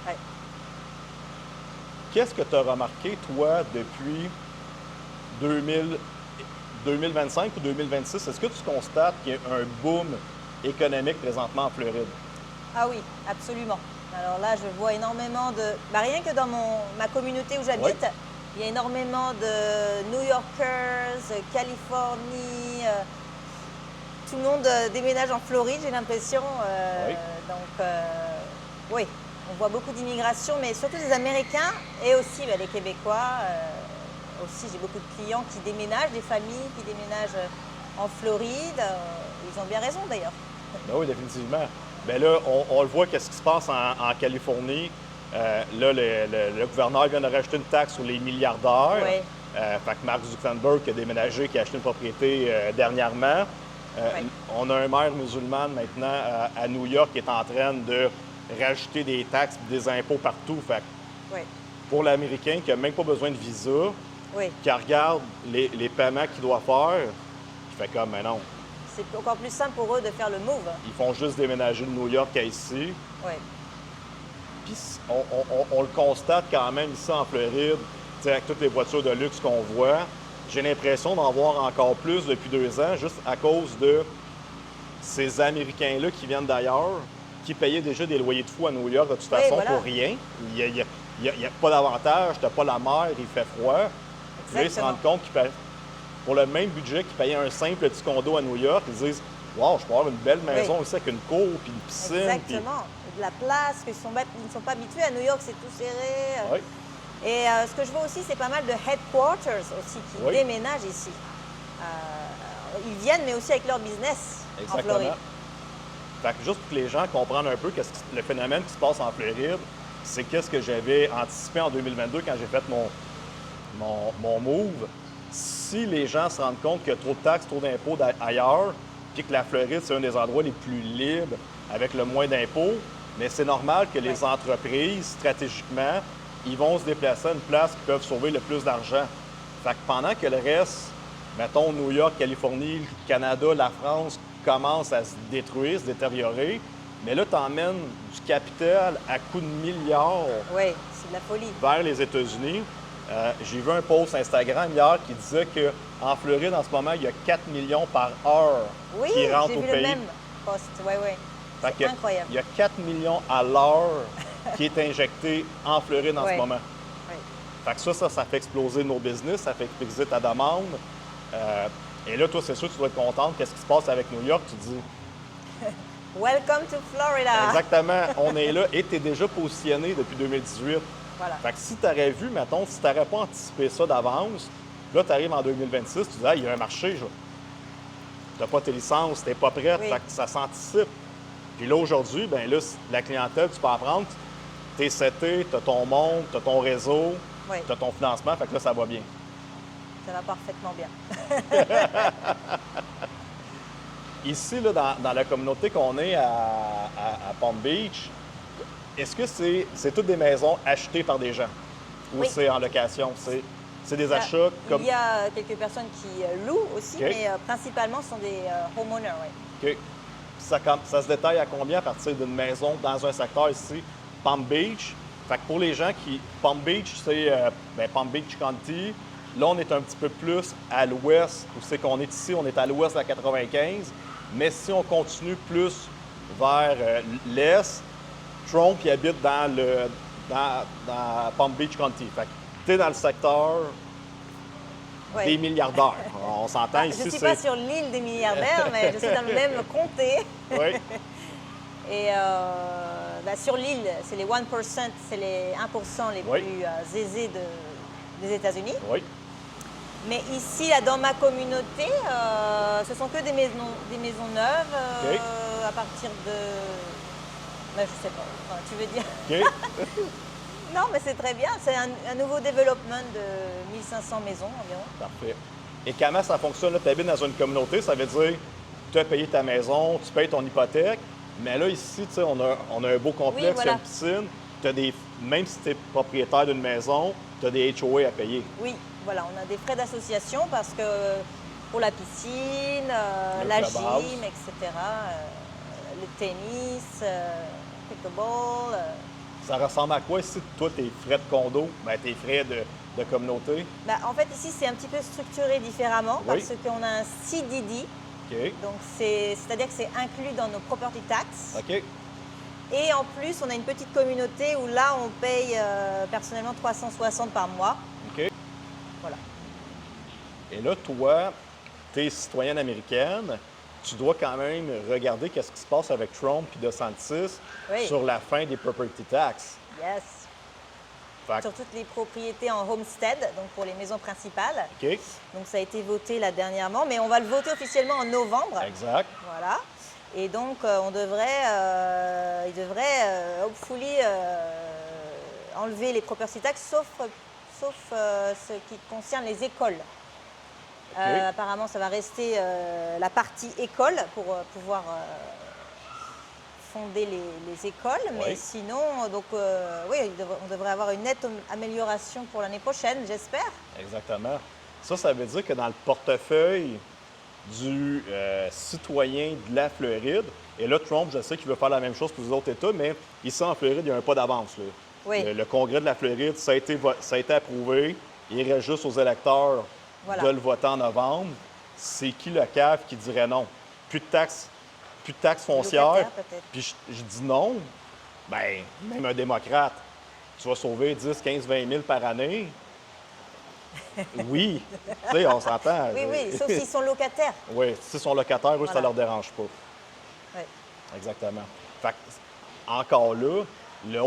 Ouais. Qu'est-ce que tu as remarqué, toi, depuis 2025 ou 2026? Est-ce que tu constates qu'il y a un boom économique présentement en Floride? Ah oui, absolument. Alors là, je vois énormément de... rien que dans ma communauté où j'habite, Oui. il y a énormément de New Yorkers, Californie. Tout le monde déménage en Floride, j'ai l'impression. Oui. Donc, oui, On voit beaucoup d'immigration, mais surtout des Américains et aussi des Québécois. Aussi, j'ai beaucoup de clients qui déménagent, des familles qui déménagent en Floride. Ils ont bien raison d'ailleurs. Ben oui, définitivement. Bien là, on le voit, qu'est-ce qui se passe en Californie. Là, le gouverneur vient de rajouter une taxe sur les milliardaires. Oui. Fait que Mark Zuckerberg qui a déménagé, qui a acheté une propriété dernièrement. Oui. On a un maire musulman maintenant à New York qui est en train de rajouter des taxes et des impôts partout. Fait que Oui. pour l'Américain qui n'a même pas besoin de visa, Oui. qui regarde les paiements qu'il doit faire, il fait comme, mais non, C'est encore plus simple pour eux de faire le move. ils font juste déménager de New York à ici. Oui. Puis on le constate quand même ici en Floride, tu sais, avec toutes les voitures de luxe qu'on voit. J'ai l'impression d'en voir encore plus depuis 2 ans, juste à cause de ces Américains-là qui viennent d'ailleurs, qui payaient déjà des loyers de fou à New York de toute Oui, façon voilà. pour rien. Il n'y a, pas d'avantage, tu n'as pas la mer, il fait froid. Puis là, ils se Exactement. rendent compte qu'ils paient, pour le même budget qu'ils payaient un simple petit condo à New York, ils disent « Wow, je peux avoir une belle maison ici avec une cour, puis une piscine. » Exactement. De la place, ils ne sont pas habitués. À New York, c'est tout serré. Oui, Et ce que je vois aussi, c'est pas mal de headquarters aussi qui Oui. déménagent ici. Ils viennent, mais aussi avec leur business en exactement. Floride. Fait que juste pour que les gens comprennent un peu le phénomène qui se passe en Floride, c'est qu'est-ce que j'avais anticipé en 2022 quand j'ai fait mon move. Si les gens se rendent compte qu'il y a trop de taxes, trop d'impôts ailleurs, puis que la Floride, c'est un des endroits les plus libres avec le moins d'impôts, mais c'est normal que les entreprises, stratégiquement, ils vont se déplacer à une place qui peuvent sauver le plus d'argent. Fait que pendant que le reste, mettons New York, Californie, le Canada, la France, commence à se détruire, se détériorer, mais là, tu emmènes du capital à coups de milliards Oui, c'est de la folie. vers les États-Unis. J'ai vu un post Instagram hier qui disait qu'en Floride, en ce moment, il y a 4 millions par heure Oui, qui rentrent j'ai au vu pays. le même post. Oui, oui. Fait C'est que incroyable. il y a 4 millions à l'heure qui est injecté en Floride en ce Ouais. moment. Oui. Fait que ça fait exploser nos business, ça fait exploser ta demande. Et là, toi, c'est sûr que tu dois être contente. Qu'est-ce qui se passe avec New York? Tu dis, Welcome to Florida. exactement, on est là et tu es déjà positionné depuis 2018. Voilà. Fait que si tu aurais vu, mettons, si tu n'aurais pas anticipé ça d'avance, là, tu arrives en 2026, tu dis, ah, il y a un marché, tu n'as pas tes licences, tu n'es pas prête, Oui. fait que ça s'anticipe. Puis là, aujourd'hui, ben là, la clientèle, tu peux apprendre, tu es seté, tu as ton monde, tu as ton réseau, Oui, tu as ton financement, fait que là, ça va bien. ça va parfaitement bien. Ici, là, dans la communauté qu'on est à Palm Beach, est-ce que c'est toutes des maisons achetées par des gens? Ou Oui. c'est en location? C'est des achats comme... Il y a quelques personnes qui louent aussi, OK. mais principalement ce sont des homeowners. Oui. OK. Ça se détaille à combien à partir d'une maison dans un secteur ici, Palm Beach? Fait que pour les gens qui... Palm Beach, c'est Palm Beach County. Là, on est un petit peu plus à l'ouest, où c'est qu'on est ici, on est à l'ouest de la 95. Mais si on continue plus vers l'est, Trump il habite dans Palm Beach County. Fait que t'es dans le secteur Ouais. des milliardaires. On s'entend Ah, ici, je ne suis pas sur l'île des milliardaires, mais je suis dans le même comté. Oui, Et sur l'île, c'est les 1%, c'est les 1% les Oui. plus aisés des États-Unis. oui. Mais ici, là, dans ma communauté, ce sont que des maisons neuves OK. à partir de... Ben, je sais pas, enfin, tu veux dire... OK. Non, mais c'est très bien. C'est un nouveau développement de 1500 maisons environ. Parfait. Et comment ça fonctionne? Tu habites dans une communauté, ça veut dire tu as payé ta maison, tu payes ton hypothèque. Mais là, ici, tu sais, on a un beau complexe, Oui, voilà. il y a une piscine. Même si tu es propriétaire d'une maison, tu as des HOA à payer. Oui, voilà, on a des frais d'association parce que pour la piscine, Le la clubhouse. gym, etc., le tennis, pickleball. Ça ressemble à quoi ici, toi, tes frais de condo, tes frais de communauté? En fait, ici, c'est un petit peu structuré différemment Oui. parce qu'on a un CDD. OK. Donc, c'est-à-dire que c'est inclus dans nos property tax. OK. Et en plus, on a une petite communauté où là, on paye personnellement 360 par mois. OK. Voilà. Et là, toi, tu es citoyenne américaine, tu dois quand même regarder qu'est-ce qui se passe avec Trump et DeSantis Oui. sur la fin des property tax. Yes. Fait que, Sur toutes les propriétés en homestead, donc pour les maisons principales. OK, Donc ça a été voté là dernièrement, mais on va le voter officiellement en novembre. exact. Voilà. Et donc il devrait hopefully enlever les property tax, sauf ce qui concerne les écoles. OK. Apparemment, ça va rester la partie école pour pouvoir fonder les écoles. Mais Oui. sinon, donc, oui, on devrait avoir une nette amélioration pour l'année prochaine, j'espère. Exactement. Ça veut dire que dans le portefeuille du citoyen de la Floride, et là, Trump, je sais qu'il veut faire la même chose pour les autres États, mais ici en Floride, il y a un pas d'avance, là. Oui. Le Congrès de la Floride, ça a été approuvé. Il reste juste aux électeurs Voilà. de le voter en novembre. C'est qui le cave qui dirait non? Plus de taxes foncières. Locataires, peut-être. Puis je dis non, bien, même un démocrate, tu vas sauver 10, 15, 20 000 par année. Oui, tu sais, on s'entend. Oui, oui, sauf s'ils sont locataires. Oui, s'ils sont locataires, eux, ça Voilà. leur dérange pas. Oui. Exactement. Fait que, encore là, il va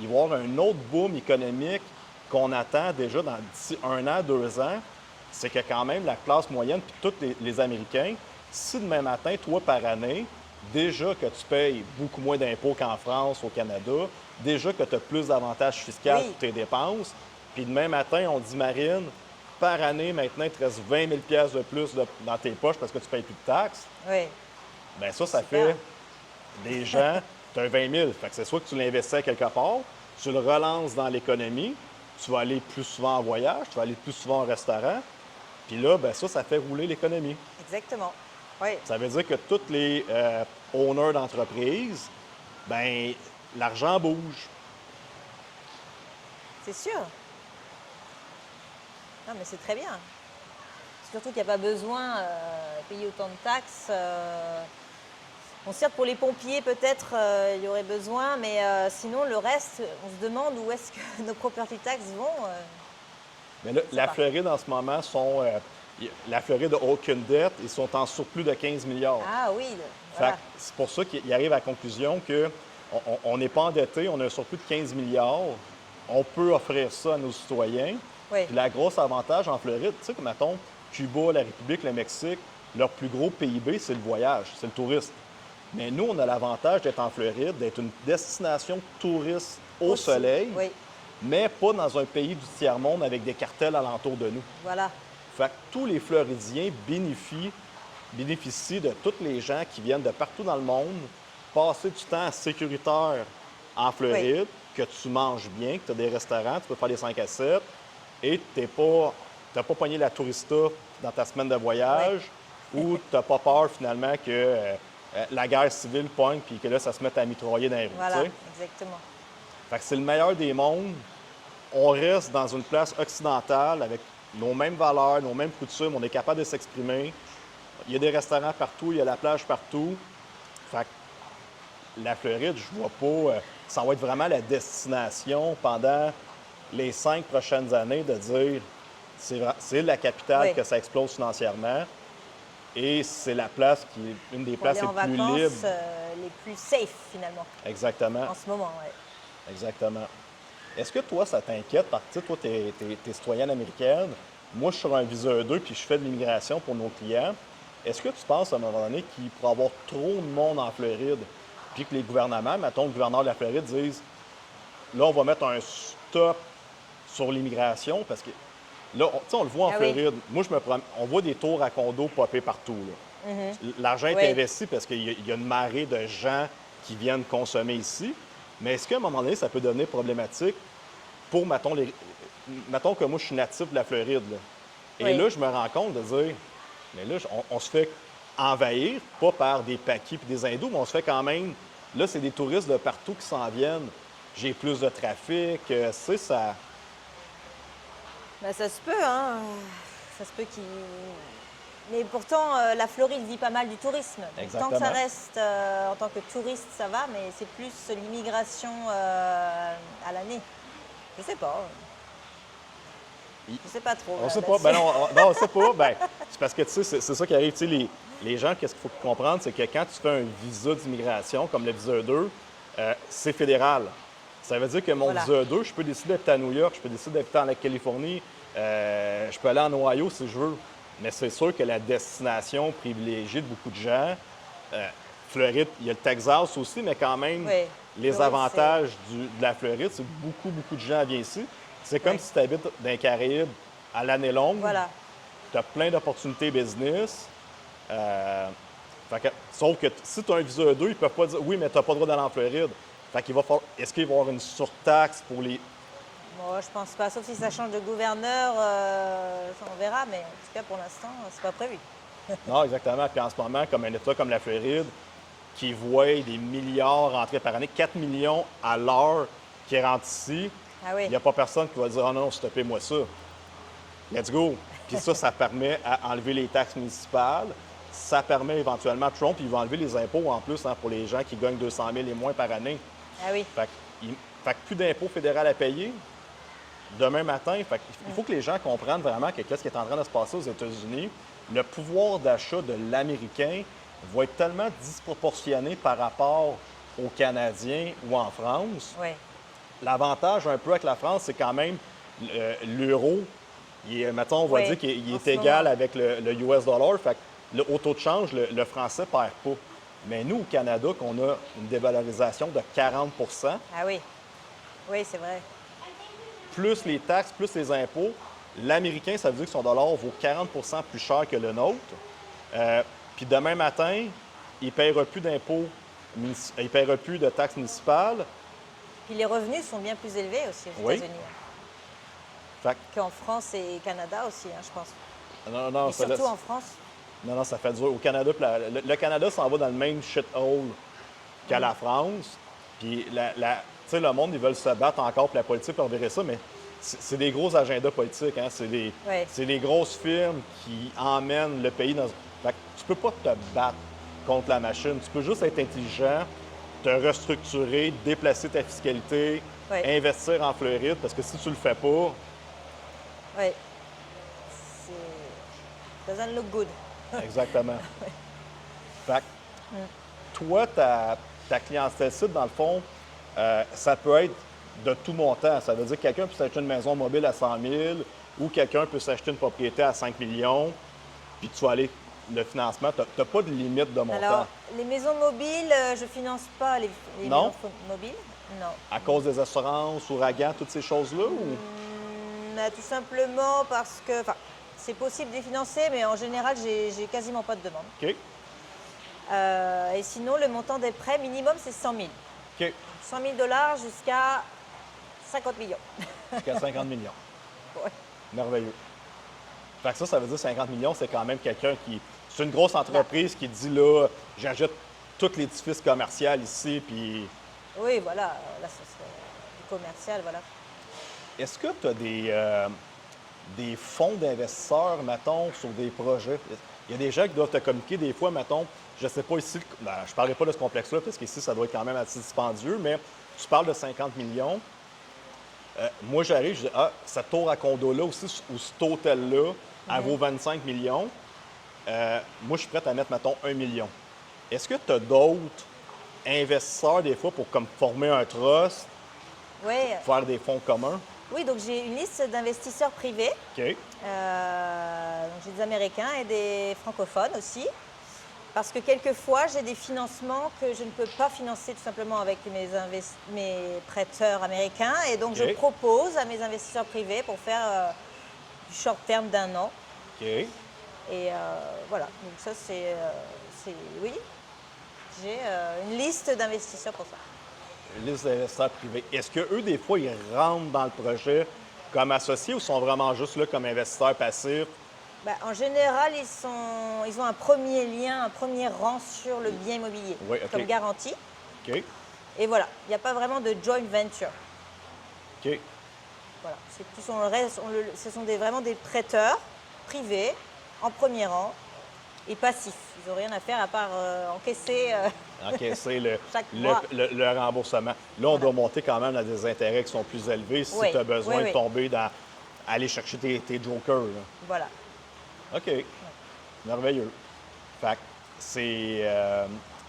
y avoir un autre boom économique qu'on attend déjà d'ici 1 an, 2 ans. C'est que quand même la classe moyenne, puis tous les Américains, si demain matin, toi, par année, déjà que tu payes beaucoup moins d'impôts qu'en France, au Canada, déjà que tu as plus d'avantages fiscaux Oui. pour tes dépenses, puis demain matin, on dit, Marine, par année, maintenant, il te reste 20 000 piastres de plus dans tes poches parce que tu ne payes plus de taxes. Oui. Bien, ça Super. fait des gens, tu as un 20 000. Fait que c'est soit que tu l'investis à quelque part, tu le relances dans l'économie, tu vas aller plus souvent en voyage, tu vas aller plus souvent au restaurant. Puis là, bien, ça fait rouler l'économie. Exactement. Oui. Ça veut dire que tous les owners d'entreprises, ben l'argent bouge. C'est sûr. Non, mais c'est très bien. Surtout qu'il n'y a pas besoin de payer autant de taxes. Bon, certes, pour les pompiers, peut-être, il y aurait besoin, mais sinon, le reste, on se demande où est-ce que nos property tax vont. Mais là, la pas. Floride, en ce moment, la Floride n'a aucune dette. Ils sont en surplus de 15 milliards. Ah oui, Fait voilà. que c'est pour ça qu'il arrive à la conclusion que on n'est pas endetté, on a un surplus de 15 milliards. On peut offrir ça à nos citoyens. Oui. Puis la grosse avantage en Floride, tu sais, comme mettons, Cuba, la République, le Mexique, leur plus gros PIB, c'est le voyage, c'est le tourisme. Mais nous, on a l'avantage d'être en Floride, d'être une destination touriste au Aussi. soleil, Oui, mais pas dans un pays du tiers-monde avec des cartels alentour de nous. voilà. Fait que tous les Floridiens bénéficient de tous les gens qui viennent de partout dans le monde, passer du temps sécuritaire en Floride, que tu manges bien, que tu as des restaurants, tu peux faire des 5 à 7, et tu n'as pas pogné la tourista dans ta semaine de voyage, ou tu n'as pas peur finalement que la guerre civile pogne puis que là, ça se mette à mitrailler dans les rues. Voilà, tu sais. exactement. Fait que c'est le meilleur des mondes. On reste dans une place occidentale avec nos mêmes valeurs, nos mêmes coutumes. On est capable de s'exprimer. Il y a des restaurants partout, il y a la plage partout. Fait que la Floride, je vois pas... ça va être vraiment la destination pendant les 5 prochaines années de dire c'est la capitale Oui. que ça explose financièrement. Et c'est la place qui est une des Pour aller places en les plus vacances, libres. les plus safe, finalement, Exactement. en ce moment, oui. Exactement. Est-ce que toi, ça t'inquiète? Parce que tu sais, toi, tu es citoyenne américaine. Moi, je suis sur un visa E2 puis je fais de l'immigration pour nos clients. Est-ce que tu penses à un moment donné qu'il pourrait y avoir trop de monde en Floride puis que les gouvernements, mettons le gouverneur de la Floride, disent là, on va mettre un stop sur l'immigration parce que là, tu sais, on le voit en Ah oui. Floride. Moi, on voit des tours à condos popper partout, là. L'argent Oui. est investi parce qu'il y a une marée de gens qui viennent consommer ici. Mais est-ce qu'à un moment donné, ça peut devenir problématique pour, mettons que moi, je suis natif de la Floride, là. Et Oui. là, je me rends compte de dire, mais là, on se fait envahir, pas par des Paquis et des Hindous, mais on se fait quand même... Là, c'est des touristes de partout qui s'en viennent. J'ai plus de trafic, tu sais, ça... Ben, ça se peut, hein. Ça se peut qu'il... Mais pourtant, la Floride vit pas mal du tourisme. Donc, tant Exactement. que ça reste en tant que touriste, ça va, mais c'est plus l'immigration à l'année. Je sais pas. Je ne sais pas trop. On là, sait pas. là-dessus. Ben non, on sait pas. Ben, c'est parce que, tu sais, c'est ça qui arrive. Tu sais, les gens, qu'est-ce qu'il faut comprendre, c'est que quand tu fais un visa d'immigration, comme le visa E2, c'est fédéral. Ça veut dire que mon Voilà. visa E2, je peux décider d'habiter à New York, je peux décider d'habiter en Californie, je peux aller en Ohio si je veux. Mais c'est sûr que la destination privilégiée de beaucoup de gens, Floride, il y a le Texas aussi, mais quand même, Oui. les Floride, avantages de la Floride, c'est que beaucoup de gens viennent ici. C'est comme Oui. si tu habites dans les Caraïbes à l'année longue. Voilà. Tu as plein d'opportunités business. Sauf que si tu as un visa E2, ils ne peuvent pas dire oui, mais tu n'as pas le droit d'aller en Floride. Fait qu'il va falloir. Est-ce qu'il va y avoir une surtaxe pour les. Bon, je pense pas, sauf si ça change de gouverneur, ça, on verra, mais en tout cas pour l'instant, c'est pas prévu. Non, exactement. Puis en ce moment, comme un État comme la Floride, qui voit des milliards rentrer par année, 4 millions à l'heure qui rentrent ici, Ah oui. il n'y a pas personne qui va dire oh non, stoppez-moi ça. Let's go. Puis ça permet à enlever les taxes municipales. Ça permet éventuellement, Trump, il va enlever les impôts en plus pour les gens qui gagnent 200 000 et moins par année. Ah oui. Fait que plus d'impôts fédéraux à payer demain matin. Il faut que les gens comprennent vraiment que qu'est-ce qui est en train de se passer aux États-Unis. Le pouvoir d'achat de l'Américain va être tellement disproportionné par rapport aux Canadiens ou en France. Oui. L'avantage un peu avec la France, c'est quand même l'euro. Mettons, on va Oui, dire qu'il en est ce égal moment. avec le US dollar. Fait que au taux de change, le français ne perd pas. Mais nous, au Canada, qu'on a une dévalorisation de 40 Ah oui. Oui, c'est vrai. plus les taxes, plus les impôts, l'Américain, ça veut dire que son dollar vaut 40 plus cher que le nôtre. Puis demain matin, il ne paiera plus d'impôts, il ne paiera plus de taxes municipales. Puis les revenus sont bien plus élevés aussi aux Oui. États-Unis Fait qu'en France et Canada aussi, je pense. que, non, Et surtout en France. non, ça fait dur. Au Canada, le Canada s'en va dans le même shithole qu'à la France. Puis, tu sais, le monde, ils veulent se battre encore pour la politique pour virer ça, mais c'est des gros agendas politiques. Hein? Oui. C'est des grosses firmes qui emmènent le pays dans. Fait que tu peux pas te battre contre la machine. Tu peux juste être intelligent, te restructurer, déplacer ta fiscalité, Oui. investir en Floride, parce que si tu le fais pas, Oui. Doesn't look good. exactement. Fait que, toi, ta clientèle cible, dans le fond, ça peut être de tout montant. Ça veut dire que quelqu'un peut s'acheter une maison mobile à 100 000 ou quelqu'un peut s'acheter une propriété à 5 millions, puis tu vas aller le financement. Tu n'as pas de limite de montant. Alors, les maisons mobiles, je finance pas les Non? maisons mobiles. Non. À cause des assurances, ouragans, toutes ces choses-là? Ou... Tout simplement parce que, enfin, c'est possible de les financer, mais en général, j'ai quasiment pas de demande. OK. Et sinon, le montant des prêts minimum, c'est 100 000. OK. 100 000 dollars jusqu'à 50 millions. Jusqu'à 50 millions. Ouais. Merveilleux. Fait que ça veut dire 50 millions, c'est quand même quelqu'un qui... C'est une grosse entreprise qui dit, là, j'achète tout l'édifice commercial ici, puis... Oui, voilà. Là, ce serait du commercial, voilà. Est-ce que tu as des fonds d'investisseurs, mettons, sur des projets? Il y a des gens qui doivent te communiquer des fois, mettons, je ne sais pas ici, je ne parlerai pas de ce complexe-là, parce qu'ici, ça doit être quand même assez dispendieux, mais tu parles de 50 millions. Moi, j'arrive, je dis, cette tour à condo-là, aussi, ou cet hôtel-là, elle vaut 25 millions. Moi, je suis prête à mettre, mettons, 1 million. Est-ce que tu as d'autres investisseurs, des fois, pour comme former un trust, Oui, faire des fonds communs? oui, donc j'ai une liste d'investisseurs privés. OK. Donc j'ai des Américains et des francophones aussi. Parce que quelquefois, j'ai des financements que je ne peux pas financer tout simplement avec mes prêteurs américains. Et donc, OK. je propose à mes investisseurs privés pour faire du short terme d'1 an. OK. Et voilà, donc ça, oui, j'ai une liste d'investisseurs pour ça. Une liste d'investisseurs privés. Est-ce qu'eux, des fois, ils rentrent dans le projet comme associés ou sont vraiment juste là comme investisseurs passifs? Ben, en général, ils ont un premier lien, un premier rang sur le bien immobilier Oui, OK. comme garantie. OK. Et voilà, il n'y a pas vraiment de joint venture. OK. Voilà, c'est plus on le reste, ce sont vraiment des prêteurs privés en premier rang et passifs. Ils n'ont rien à faire à part encaisser. Encaisser Chaque mois. le remboursement. Là, on doit monter quand même à des intérêts qui sont plus élevés si Oui, tu as besoin oui, de oui. tomber aller chercher tes jokers. Là. Voilà. OK. Merveilleux. Fait que c'est...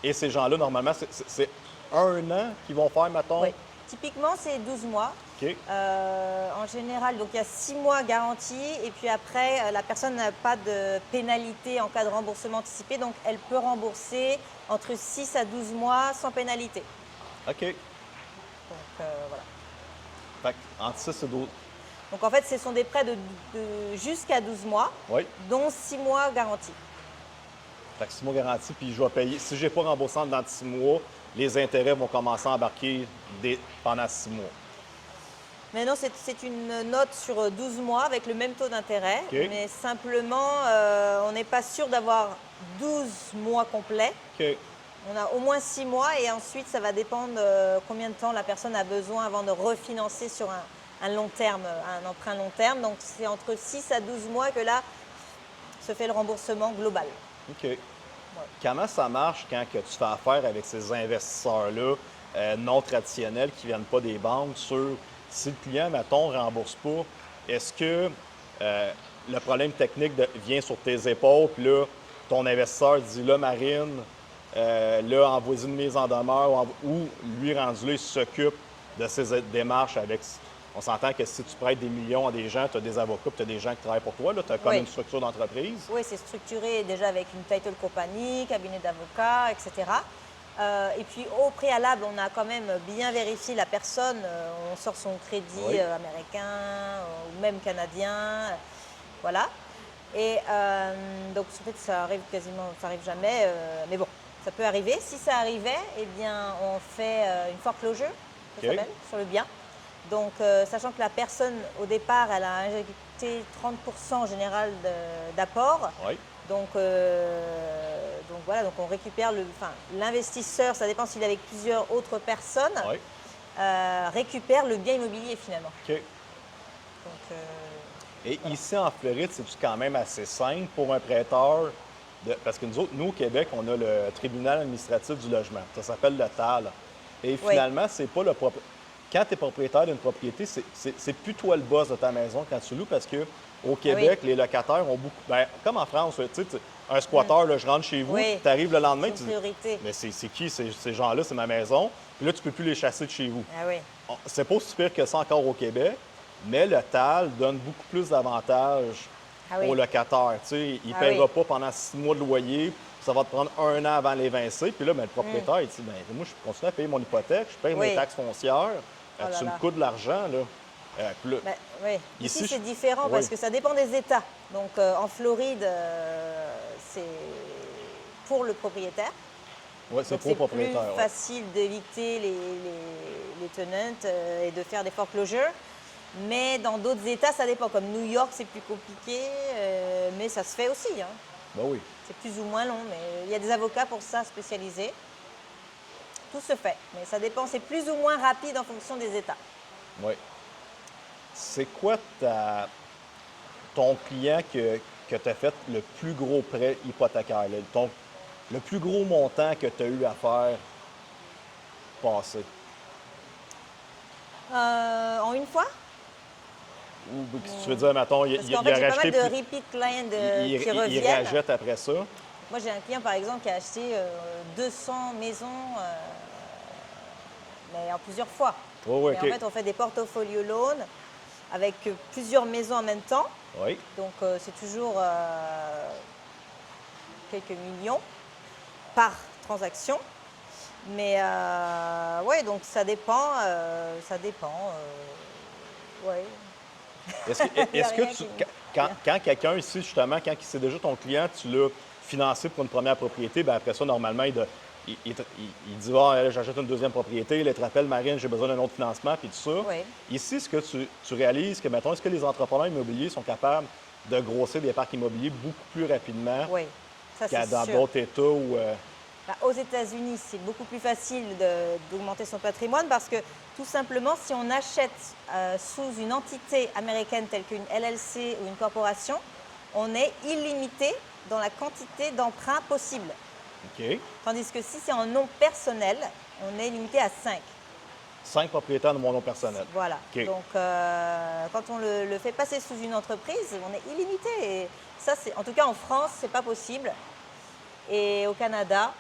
et ces gens-là, normalement, c'est 1 an qu'ils vont faire, mettons? Oui. Typiquement, c'est 12 mois. OK. En général, donc il y a 6 mois garantis et puis après, la personne n'a pas de pénalité en cas de remboursement anticipé, donc elle peut rembourser entre 6 à 12 mois sans pénalité. OK. Donc voilà. Fait que entre 6 et 12... Donc en fait, ce sont des prêts de jusqu'à 12 mois, Oui. dont 6 mois garantis. Fait que 6 mois garantis, puis je vais payer. Si je n'ai pas remboursé dans 6 mois, les intérêts vont commencer à embarquer pendant 6 mois. Mais non, c'est une note sur 12 mois avec le même taux d'intérêt. OK. Mais simplement, on n'est pas sûr d'avoir 12 mois complets. OK. On a au moins 6 mois et ensuite, ça va dépendre combien de temps la personne a besoin avant de refinancer sur un long terme, un emprunt long terme. Donc, c'est entre 6 à 12 mois que là, se fait le remboursement global. OK. Ouais. Comment ça marche quand que tu fais affaire avec ces investisseurs-là non traditionnels qui ne viennent pas des banques sur si le client, mettons, ne rembourse pas, est-ce que le problème technique vient sur tes épaules, puis là, ton investisseur dit là, Marine, là, envoie-y une mise en demeure ou lui, rendu là, il s'occupe de ces démarches avec. On s'entend que si tu prêtes des millions à des gens, tu as des avocats, tu as des gens qui travaillent pour toi, tu as comme une structure d'entreprise. Oui, c'est structuré déjà avec une title company, cabinet d'avocats, etc. Et puis au préalable, on a quand même bien vérifié la personne. On sort son crédit américain ou même canadien. Voilà. Et donc en fait, ça arrive quasiment, ça arrive jamais. Mais bon, ça peut arriver. Si ça arrivait, eh bien, on fait une foreclosure, ça s'appelle, sur le bien. Donc, sachant que la personne, au départ, elle a injecté 30% en général d'apport. Oui. Donc voilà, donc on récupère l'investisseur, ça dépend s'il est avec plusieurs autres personnes, récupère le bien immobilier finalement. OK. Donc, et voilà. Ici, en Floride, c'est quand même assez simple pour un prêteur, parce que nous, au Québec, on a le tribunal administratif du logement. Ça s'appelle le TAL. Et finalement, c'est pas le propriétaire. Quand tu es propriétaire d'une propriété, c'est plus toi le boss de ta maison quand tu loues parce qu'au Québec, les locataires ont beaucoup. Bien, comme en France, tu sais, un squatteur, là, je rentre chez vous, tu arrives le lendemain, tu dis mais c'est qui ces gens-là, c'est ma maison. Puis là, tu peux plus les chasser de chez vous. Ah oui. C'est pas aussi pire que ça encore au Québec, mais le TAL donne beaucoup plus d'avantages aux locataires. Tu sais, il ne paiera pas pendant 6 mois de loyer. Ça va te prendre 1 an avant l'évincer. Puis là, le propriétaire, il dit ben, moi, je continue à payer mon hypothèque, je paye mes taxes foncières. Tu me coûtes de l'argent, là. Ici, c'est différent parce que ça dépend des États. Donc, en Floride, c'est pour le propriétaire. Oui, c'est pour le propriétaire. C'est plus facile d'éviter les tenants et de faire des foreclosures. Mais dans d'autres États, ça dépend. Comme New York, c'est plus compliqué, mais ça se fait aussi. Hein. Ben oui. C'est plus ou moins long, mais il y a des avocats pour ça spécialisés. Tout se fait, mais ça dépend. C'est plus ou moins rapide en fonction des États. Oui. C'est quoi ton client que tu as fait le plus gros prêt hypothécaire? Le plus gros montant que tu as eu à faire passer? En une fois? Ou tu veux dire, mettons, il a racheté... j'ai pas mal de repeat clients qui reviennent. Il rachète après ça? Moi, j'ai un client, par exemple, qui a acheté 200 maisons, mais en plusieurs fois. En fait, on fait des portfolio loans avec plusieurs maisons en même temps. Oui. Donc, c'est toujours quelques millions par transaction. Mais, donc ça dépend. Est-ce que quand quelqu'un ici, justement, quand c'est déjà ton client, tu l'as financé pour une première propriété, bien après ça, normalement, il dit j'achète une deuxième propriété, il te rappelle, Marine, j'ai besoin d'un autre financement, puis tout ça. Oui. Ici, est-ce que tu réalises que, mettons, est-ce que les entrepreneurs immobiliers sont capables de grossir des parcs immobiliers beaucoup plus rapidement qu'à dans d'autres États où. Aux États-Unis, c'est beaucoup plus facile d'augmenter son patrimoine parce que tout simplement, si on achète sous une entité américaine telle qu'une LLC ou une corporation, on est illimité dans la quantité d'emprunts possibles. OK. Tandis que si c'est en nom personnel, on est limité à 5. 5 propriétaires de mon nom personnel. Voilà. OK. Donc, quand on le fait passer sous une entreprise, on est illimité. Et ça, en tout cas, en France, c'est pas possible. Et au Canada,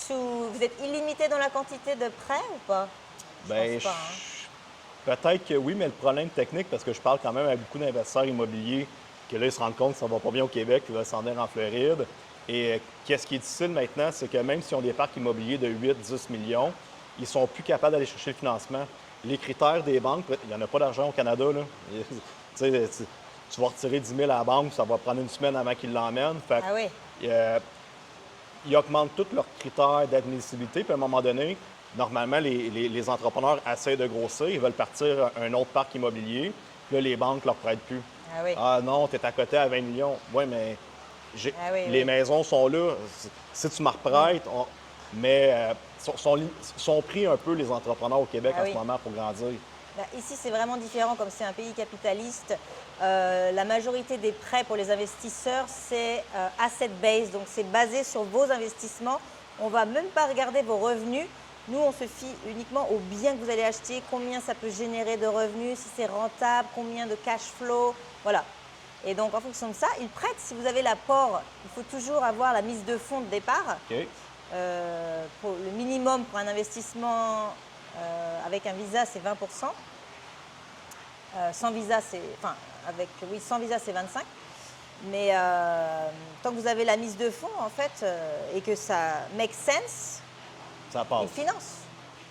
vous êtes illimité dans la quantité de prêts ou pas? Je Ben, pense pas, hein. peut-être que oui, mais le problème technique, parce que je parle quand même avec beaucoup d'investisseurs immobiliers, que là, ils se rendent compte que ça va pas bien au Québec, ils veulent s'en venir en Floride. Et qu'est-ce qui est difficile maintenant, c'est que même si on ont des parcs immobiliers de 8-10 millions, ils sont plus capables d'aller chercher le financement. Les critères des banques, il n'y en a pas d'argent au Canada, là. Tu sais, tu vas retirer 10 000 à la banque, ça va prendre une semaine avant qu'ils l'emmènent. Fait Ah oui. ils augmentent tous leurs critères d'admissibilité. Puis à un moment donné, normalement, les entrepreneurs essaient de grossir. Ils veulent partir à un autre parc immobilier. Puis là, les banques ne leur prêtent plus. Ah oui. Ah non, tu es à côté à 20 millions. Oui, mais Ah oui, les oui. maisons sont là. Si tu me reprêtes, mais sont pris un peu les entrepreneurs au Québec Ah en oui. ce moment pour grandir. Bah, ici, c'est vraiment différent, comme c'est un pays capitaliste. La majorité des prêts pour les investisseurs, c'est asset-based, donc c'est basé sur vos investissements. On ne va même pas regarder vos revenus. Nous, on se fie uniquement aux biens que vous allez acheter, combien ça peut générer de revenus, si c'est rentable, combien de cash flow, voilà. Et donc, en fonction de ça, ils prêtent. Si vous avez l'apport, il faut toujours avoir la mise de fonds de départ. OK? Pour le minimum pour un investissement avec un visa, c'est 20%. Sans visa, sans visa, c'est 25%. Mais tant que vous avez la mise de fonds, en fait, et que ça make sense, Ça passe. ils financent,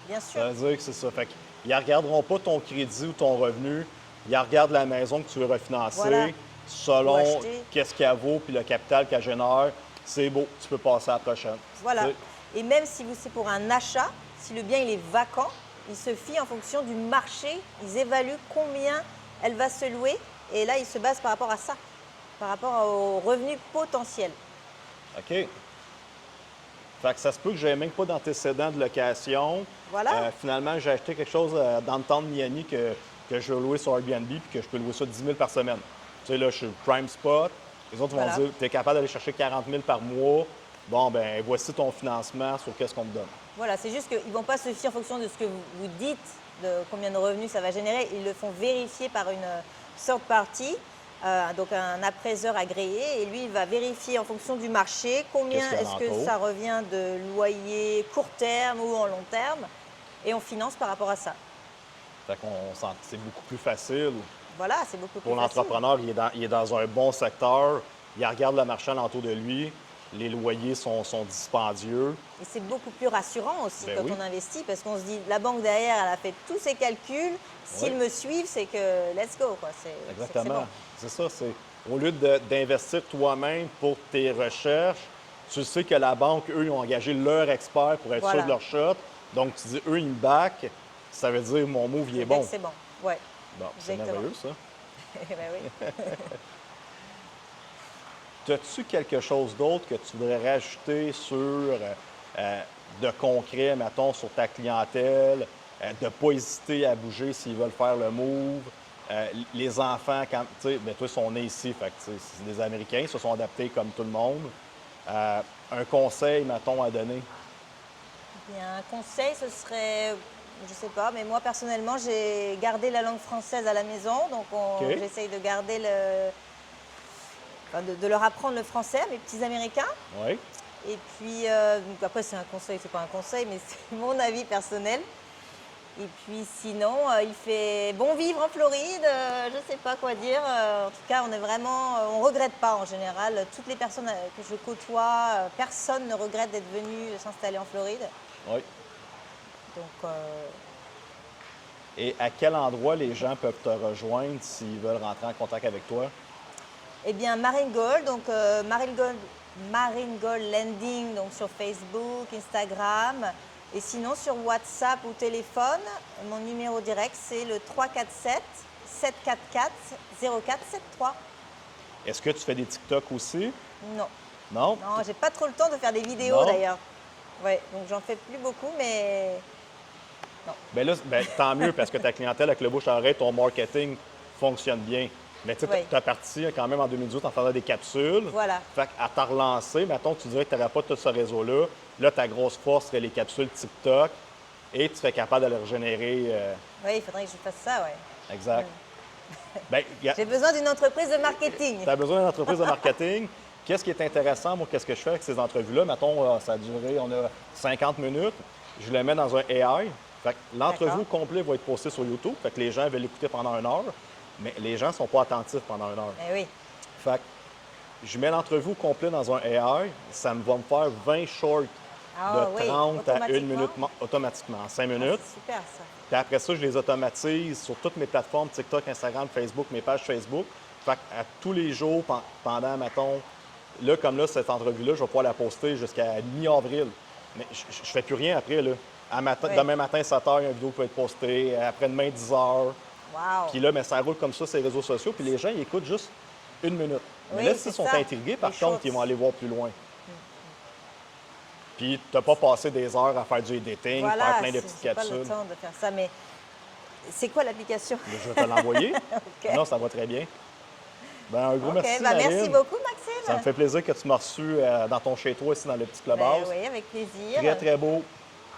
bien sûr. Ça veut dire que c'est ça. Fait qu'ils ne regarderont pas ton crédit ou ton revenu. Ils regardent la maison que tu veux refinancer Voilà. selon Ou acheter. qu'est-ce qu'elle vaut puis le capital qu'elle génère. C'est beau, tu peux passer à la prochaine. Voilà. Tu sais, Et même si c'est pour un achat, si le bien il est vacant, ils se fient en fonction du marché. Ils évaluent combien elle va se louer. Et là, ils se basent par rapport à ça, par rapport aux revenus potentiels. OK. Fait que ça se peut que je n'aie même pas d'antécédent de location. Voilà. Finalement, j'ai acheté quelque chose dans le temps de Miami que je veux louer sur Airbnb puis que je peux louer ça 10 000 par semaine. Tu sais, là, je suis prime spot. Les autres Voilà. vont dire, tu es capable d'aller chercher 40 000 par mois. Bon, ben voici ton financement sur qu'est-ce qu'on te donne. Voilà, c'est juste qu'ils ne vont pas se fier en fonction de ce que vous dites, de combien de revenus ça va générer. Ils le font vérifier par une third party, donc un appraiseur agréé. Et lui, il va vérifier en fonction du marché combien Qu'est-ce qu'il y a est-ce que alentour. ça revient de loyer court terme ou en long terme. Et on finance par rapport à ça. Fait qu'on sent que c'est beaucoup plus facile. Voilà, c'est beaucoup plus Pour facile. l'entrepreneur, il est dans un bon secteur. Il regarde le marché alentour de lui. Les loyers sont dispendieux. Et c'est beaucoup plus rassurant aussi Ben quand oui. on investit parce qu'on se dit, la banque derrière, elle a fait tous ses calculs. S'ils Oui. me suivent, c'est que let's go, quoi. C'est que c'est Exactement. bon. C'est ça. Au lieu d'investir toi-même pour tes recherches, tu sais que la banque, eux, ils ont engagé leur expert pour être Voilà. sûr de leur shot. Donc, tu dis, eux, ils me back. Ça veut dire, mon move, il est bon. C'est bon, ouais. Bon, c'est Exactement. merveilleux, ça. Ben oui. As-tu quelque chose d'autre que tu voudrais rajouter de concret, mettons, sur ta clientèle, de ne pas hésiter à bouger s'ils veulent faire le move? Les enfants, quand, tu sais, ben, toi, ils sont nés ici, fait que, tu sais, c'est des Américains, ils se sont adaptés comme tout le monde. Un conseil, mettons, à donner? Bien, un conseil, ce serait, je sais pas, mais moi personnellement, j'ai gardé la langue française à la maison, donc OK. j'essaye de garder de leur apprendre le français à mes petits Américains. Oui. Et puis, donc après, c'est un conseil, c'est pas un conseil, mais c'est mon avis personnel. Et puis sinon, il fait bon vivre en Floride, je sais pas quoi dire. En tout cas, on est vraiment, on regrette pas en général. Toutes les personnes que je côtoie, personne ne regrette d'être venu s'installer en Floride. Oui. Donc, Et à quel endroit les gens peuvent te rejoindre s'ils veulent rentrer en contact avec toi? eh bien, Marine Gold, donc Marine Gold Lending, donc sur Facebook, Instagram. Et sinon, sur WhatsApp ou téléphone, mon numéro direct, c'est le 347 744 0473. Est-ce que tu fais des TikTok aussi? Non, Non? non, j'ai pas trop le temps de faire des vidéos Non? d'ailleurs. Ouais, donc j'en fais plus beaucoup, mais Bien là, tant mieux parce que ta clientèle avec le bouche à oreille, ton marketing fonctionne bien. Mais tu sais, Oui. tu as parti quand même en 2018 en faisant des capsules. voilà. Fait qu'à t'a relancé, mettons, tu dirais que tu n'aurais pas tout ce réseau-là. Là, ta grosse force serait les capsules TikTok. et tu serais capable de le régénérer. Oui, il faudrait que je fasse ça, oui. Exact. Ben, J'ai besoin d'une entreprise de marketing. tu as besoin d'une entreprise de marketing. Qu'est-ce qui est intéressant, moi, qu'est-ce que je fais avec ces entrevues-là? Mettons, ça a duré, on a 50 minutes. Je le mets dans un AI. Fait que l'entrevue D'accord. complète va être postée sur YouTube. Fait que les gens veulent l'écouter pendant 1 heure, mais les gens ne sont pas attentifs pendant 1 heure. Eh oui. Fait que je mets l'entrevue complète dans un AI. Ça va me faire 20 shorts Ah de oui, 30 à 1 minute automatiquement? automatiquement, en 5 Ah, minutes. c'est super ça. Puis après ça, je les automatise sur toutes mes plateformes, TikTok, Instagram, Facebook, mes pages Facebook. Fait à tous les jours, pendant, mettons, là, comme là, cette entrevue-là, je vais pouvoir la poster jusqu'à mi-avril. Mais je ne fais plus rien après, là. Oui. Demain matin, 7 heures, une vidéo peut être postée. Après-demain, 10 heures. Wow. Puis là, mais ça roule comme ça sur les réseaux sociaux. Puis les gens, ils écoutent juste 1 minute. Mais Oui, là, c'est s'ils sont ça. intrigués, par Les contre, shorts. ils vont aller voir plus loin. Puis tu n'as pas passé des heures à faire du editing, Voilà, faire plein de petites j'ai pas le capsules. temps de faire ça, mais c'est quoi l'application? Je vais te l'envoyer. OK. Non, ça va très bien. Ben, un gros OK, merci, bah, merci Marine. beaucoup, Maxime. Ça me fait plaisir que tu m'as reçu dans ton chez-toi, ici, dans le petit Ben clubhouse. oui, avec plaisir. Très, très beau.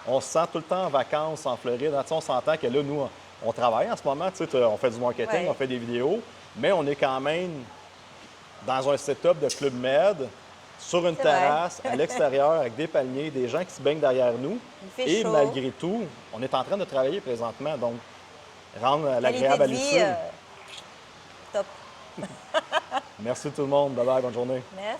On se sent tout le temps en vacances en Floride. Tu sais, on s'entend que là, nous, on travaille en ce moment. Tu sais, on fait du marketing, Ouais. on fait des vidéos, mais on est quand même dans un setup de Club Med, sur une C'est vrai. terrasse, à l'extérieur, avec des palmiers, des gens qui se baignent derrière nous. Il fait Et chaud. malgré tout, on est en train de travailler présentement. Donc, rendre Qualité l'agréable à de vie, l'utile. top. Merci tout le monde. Bye bye, bonne journée. Merci.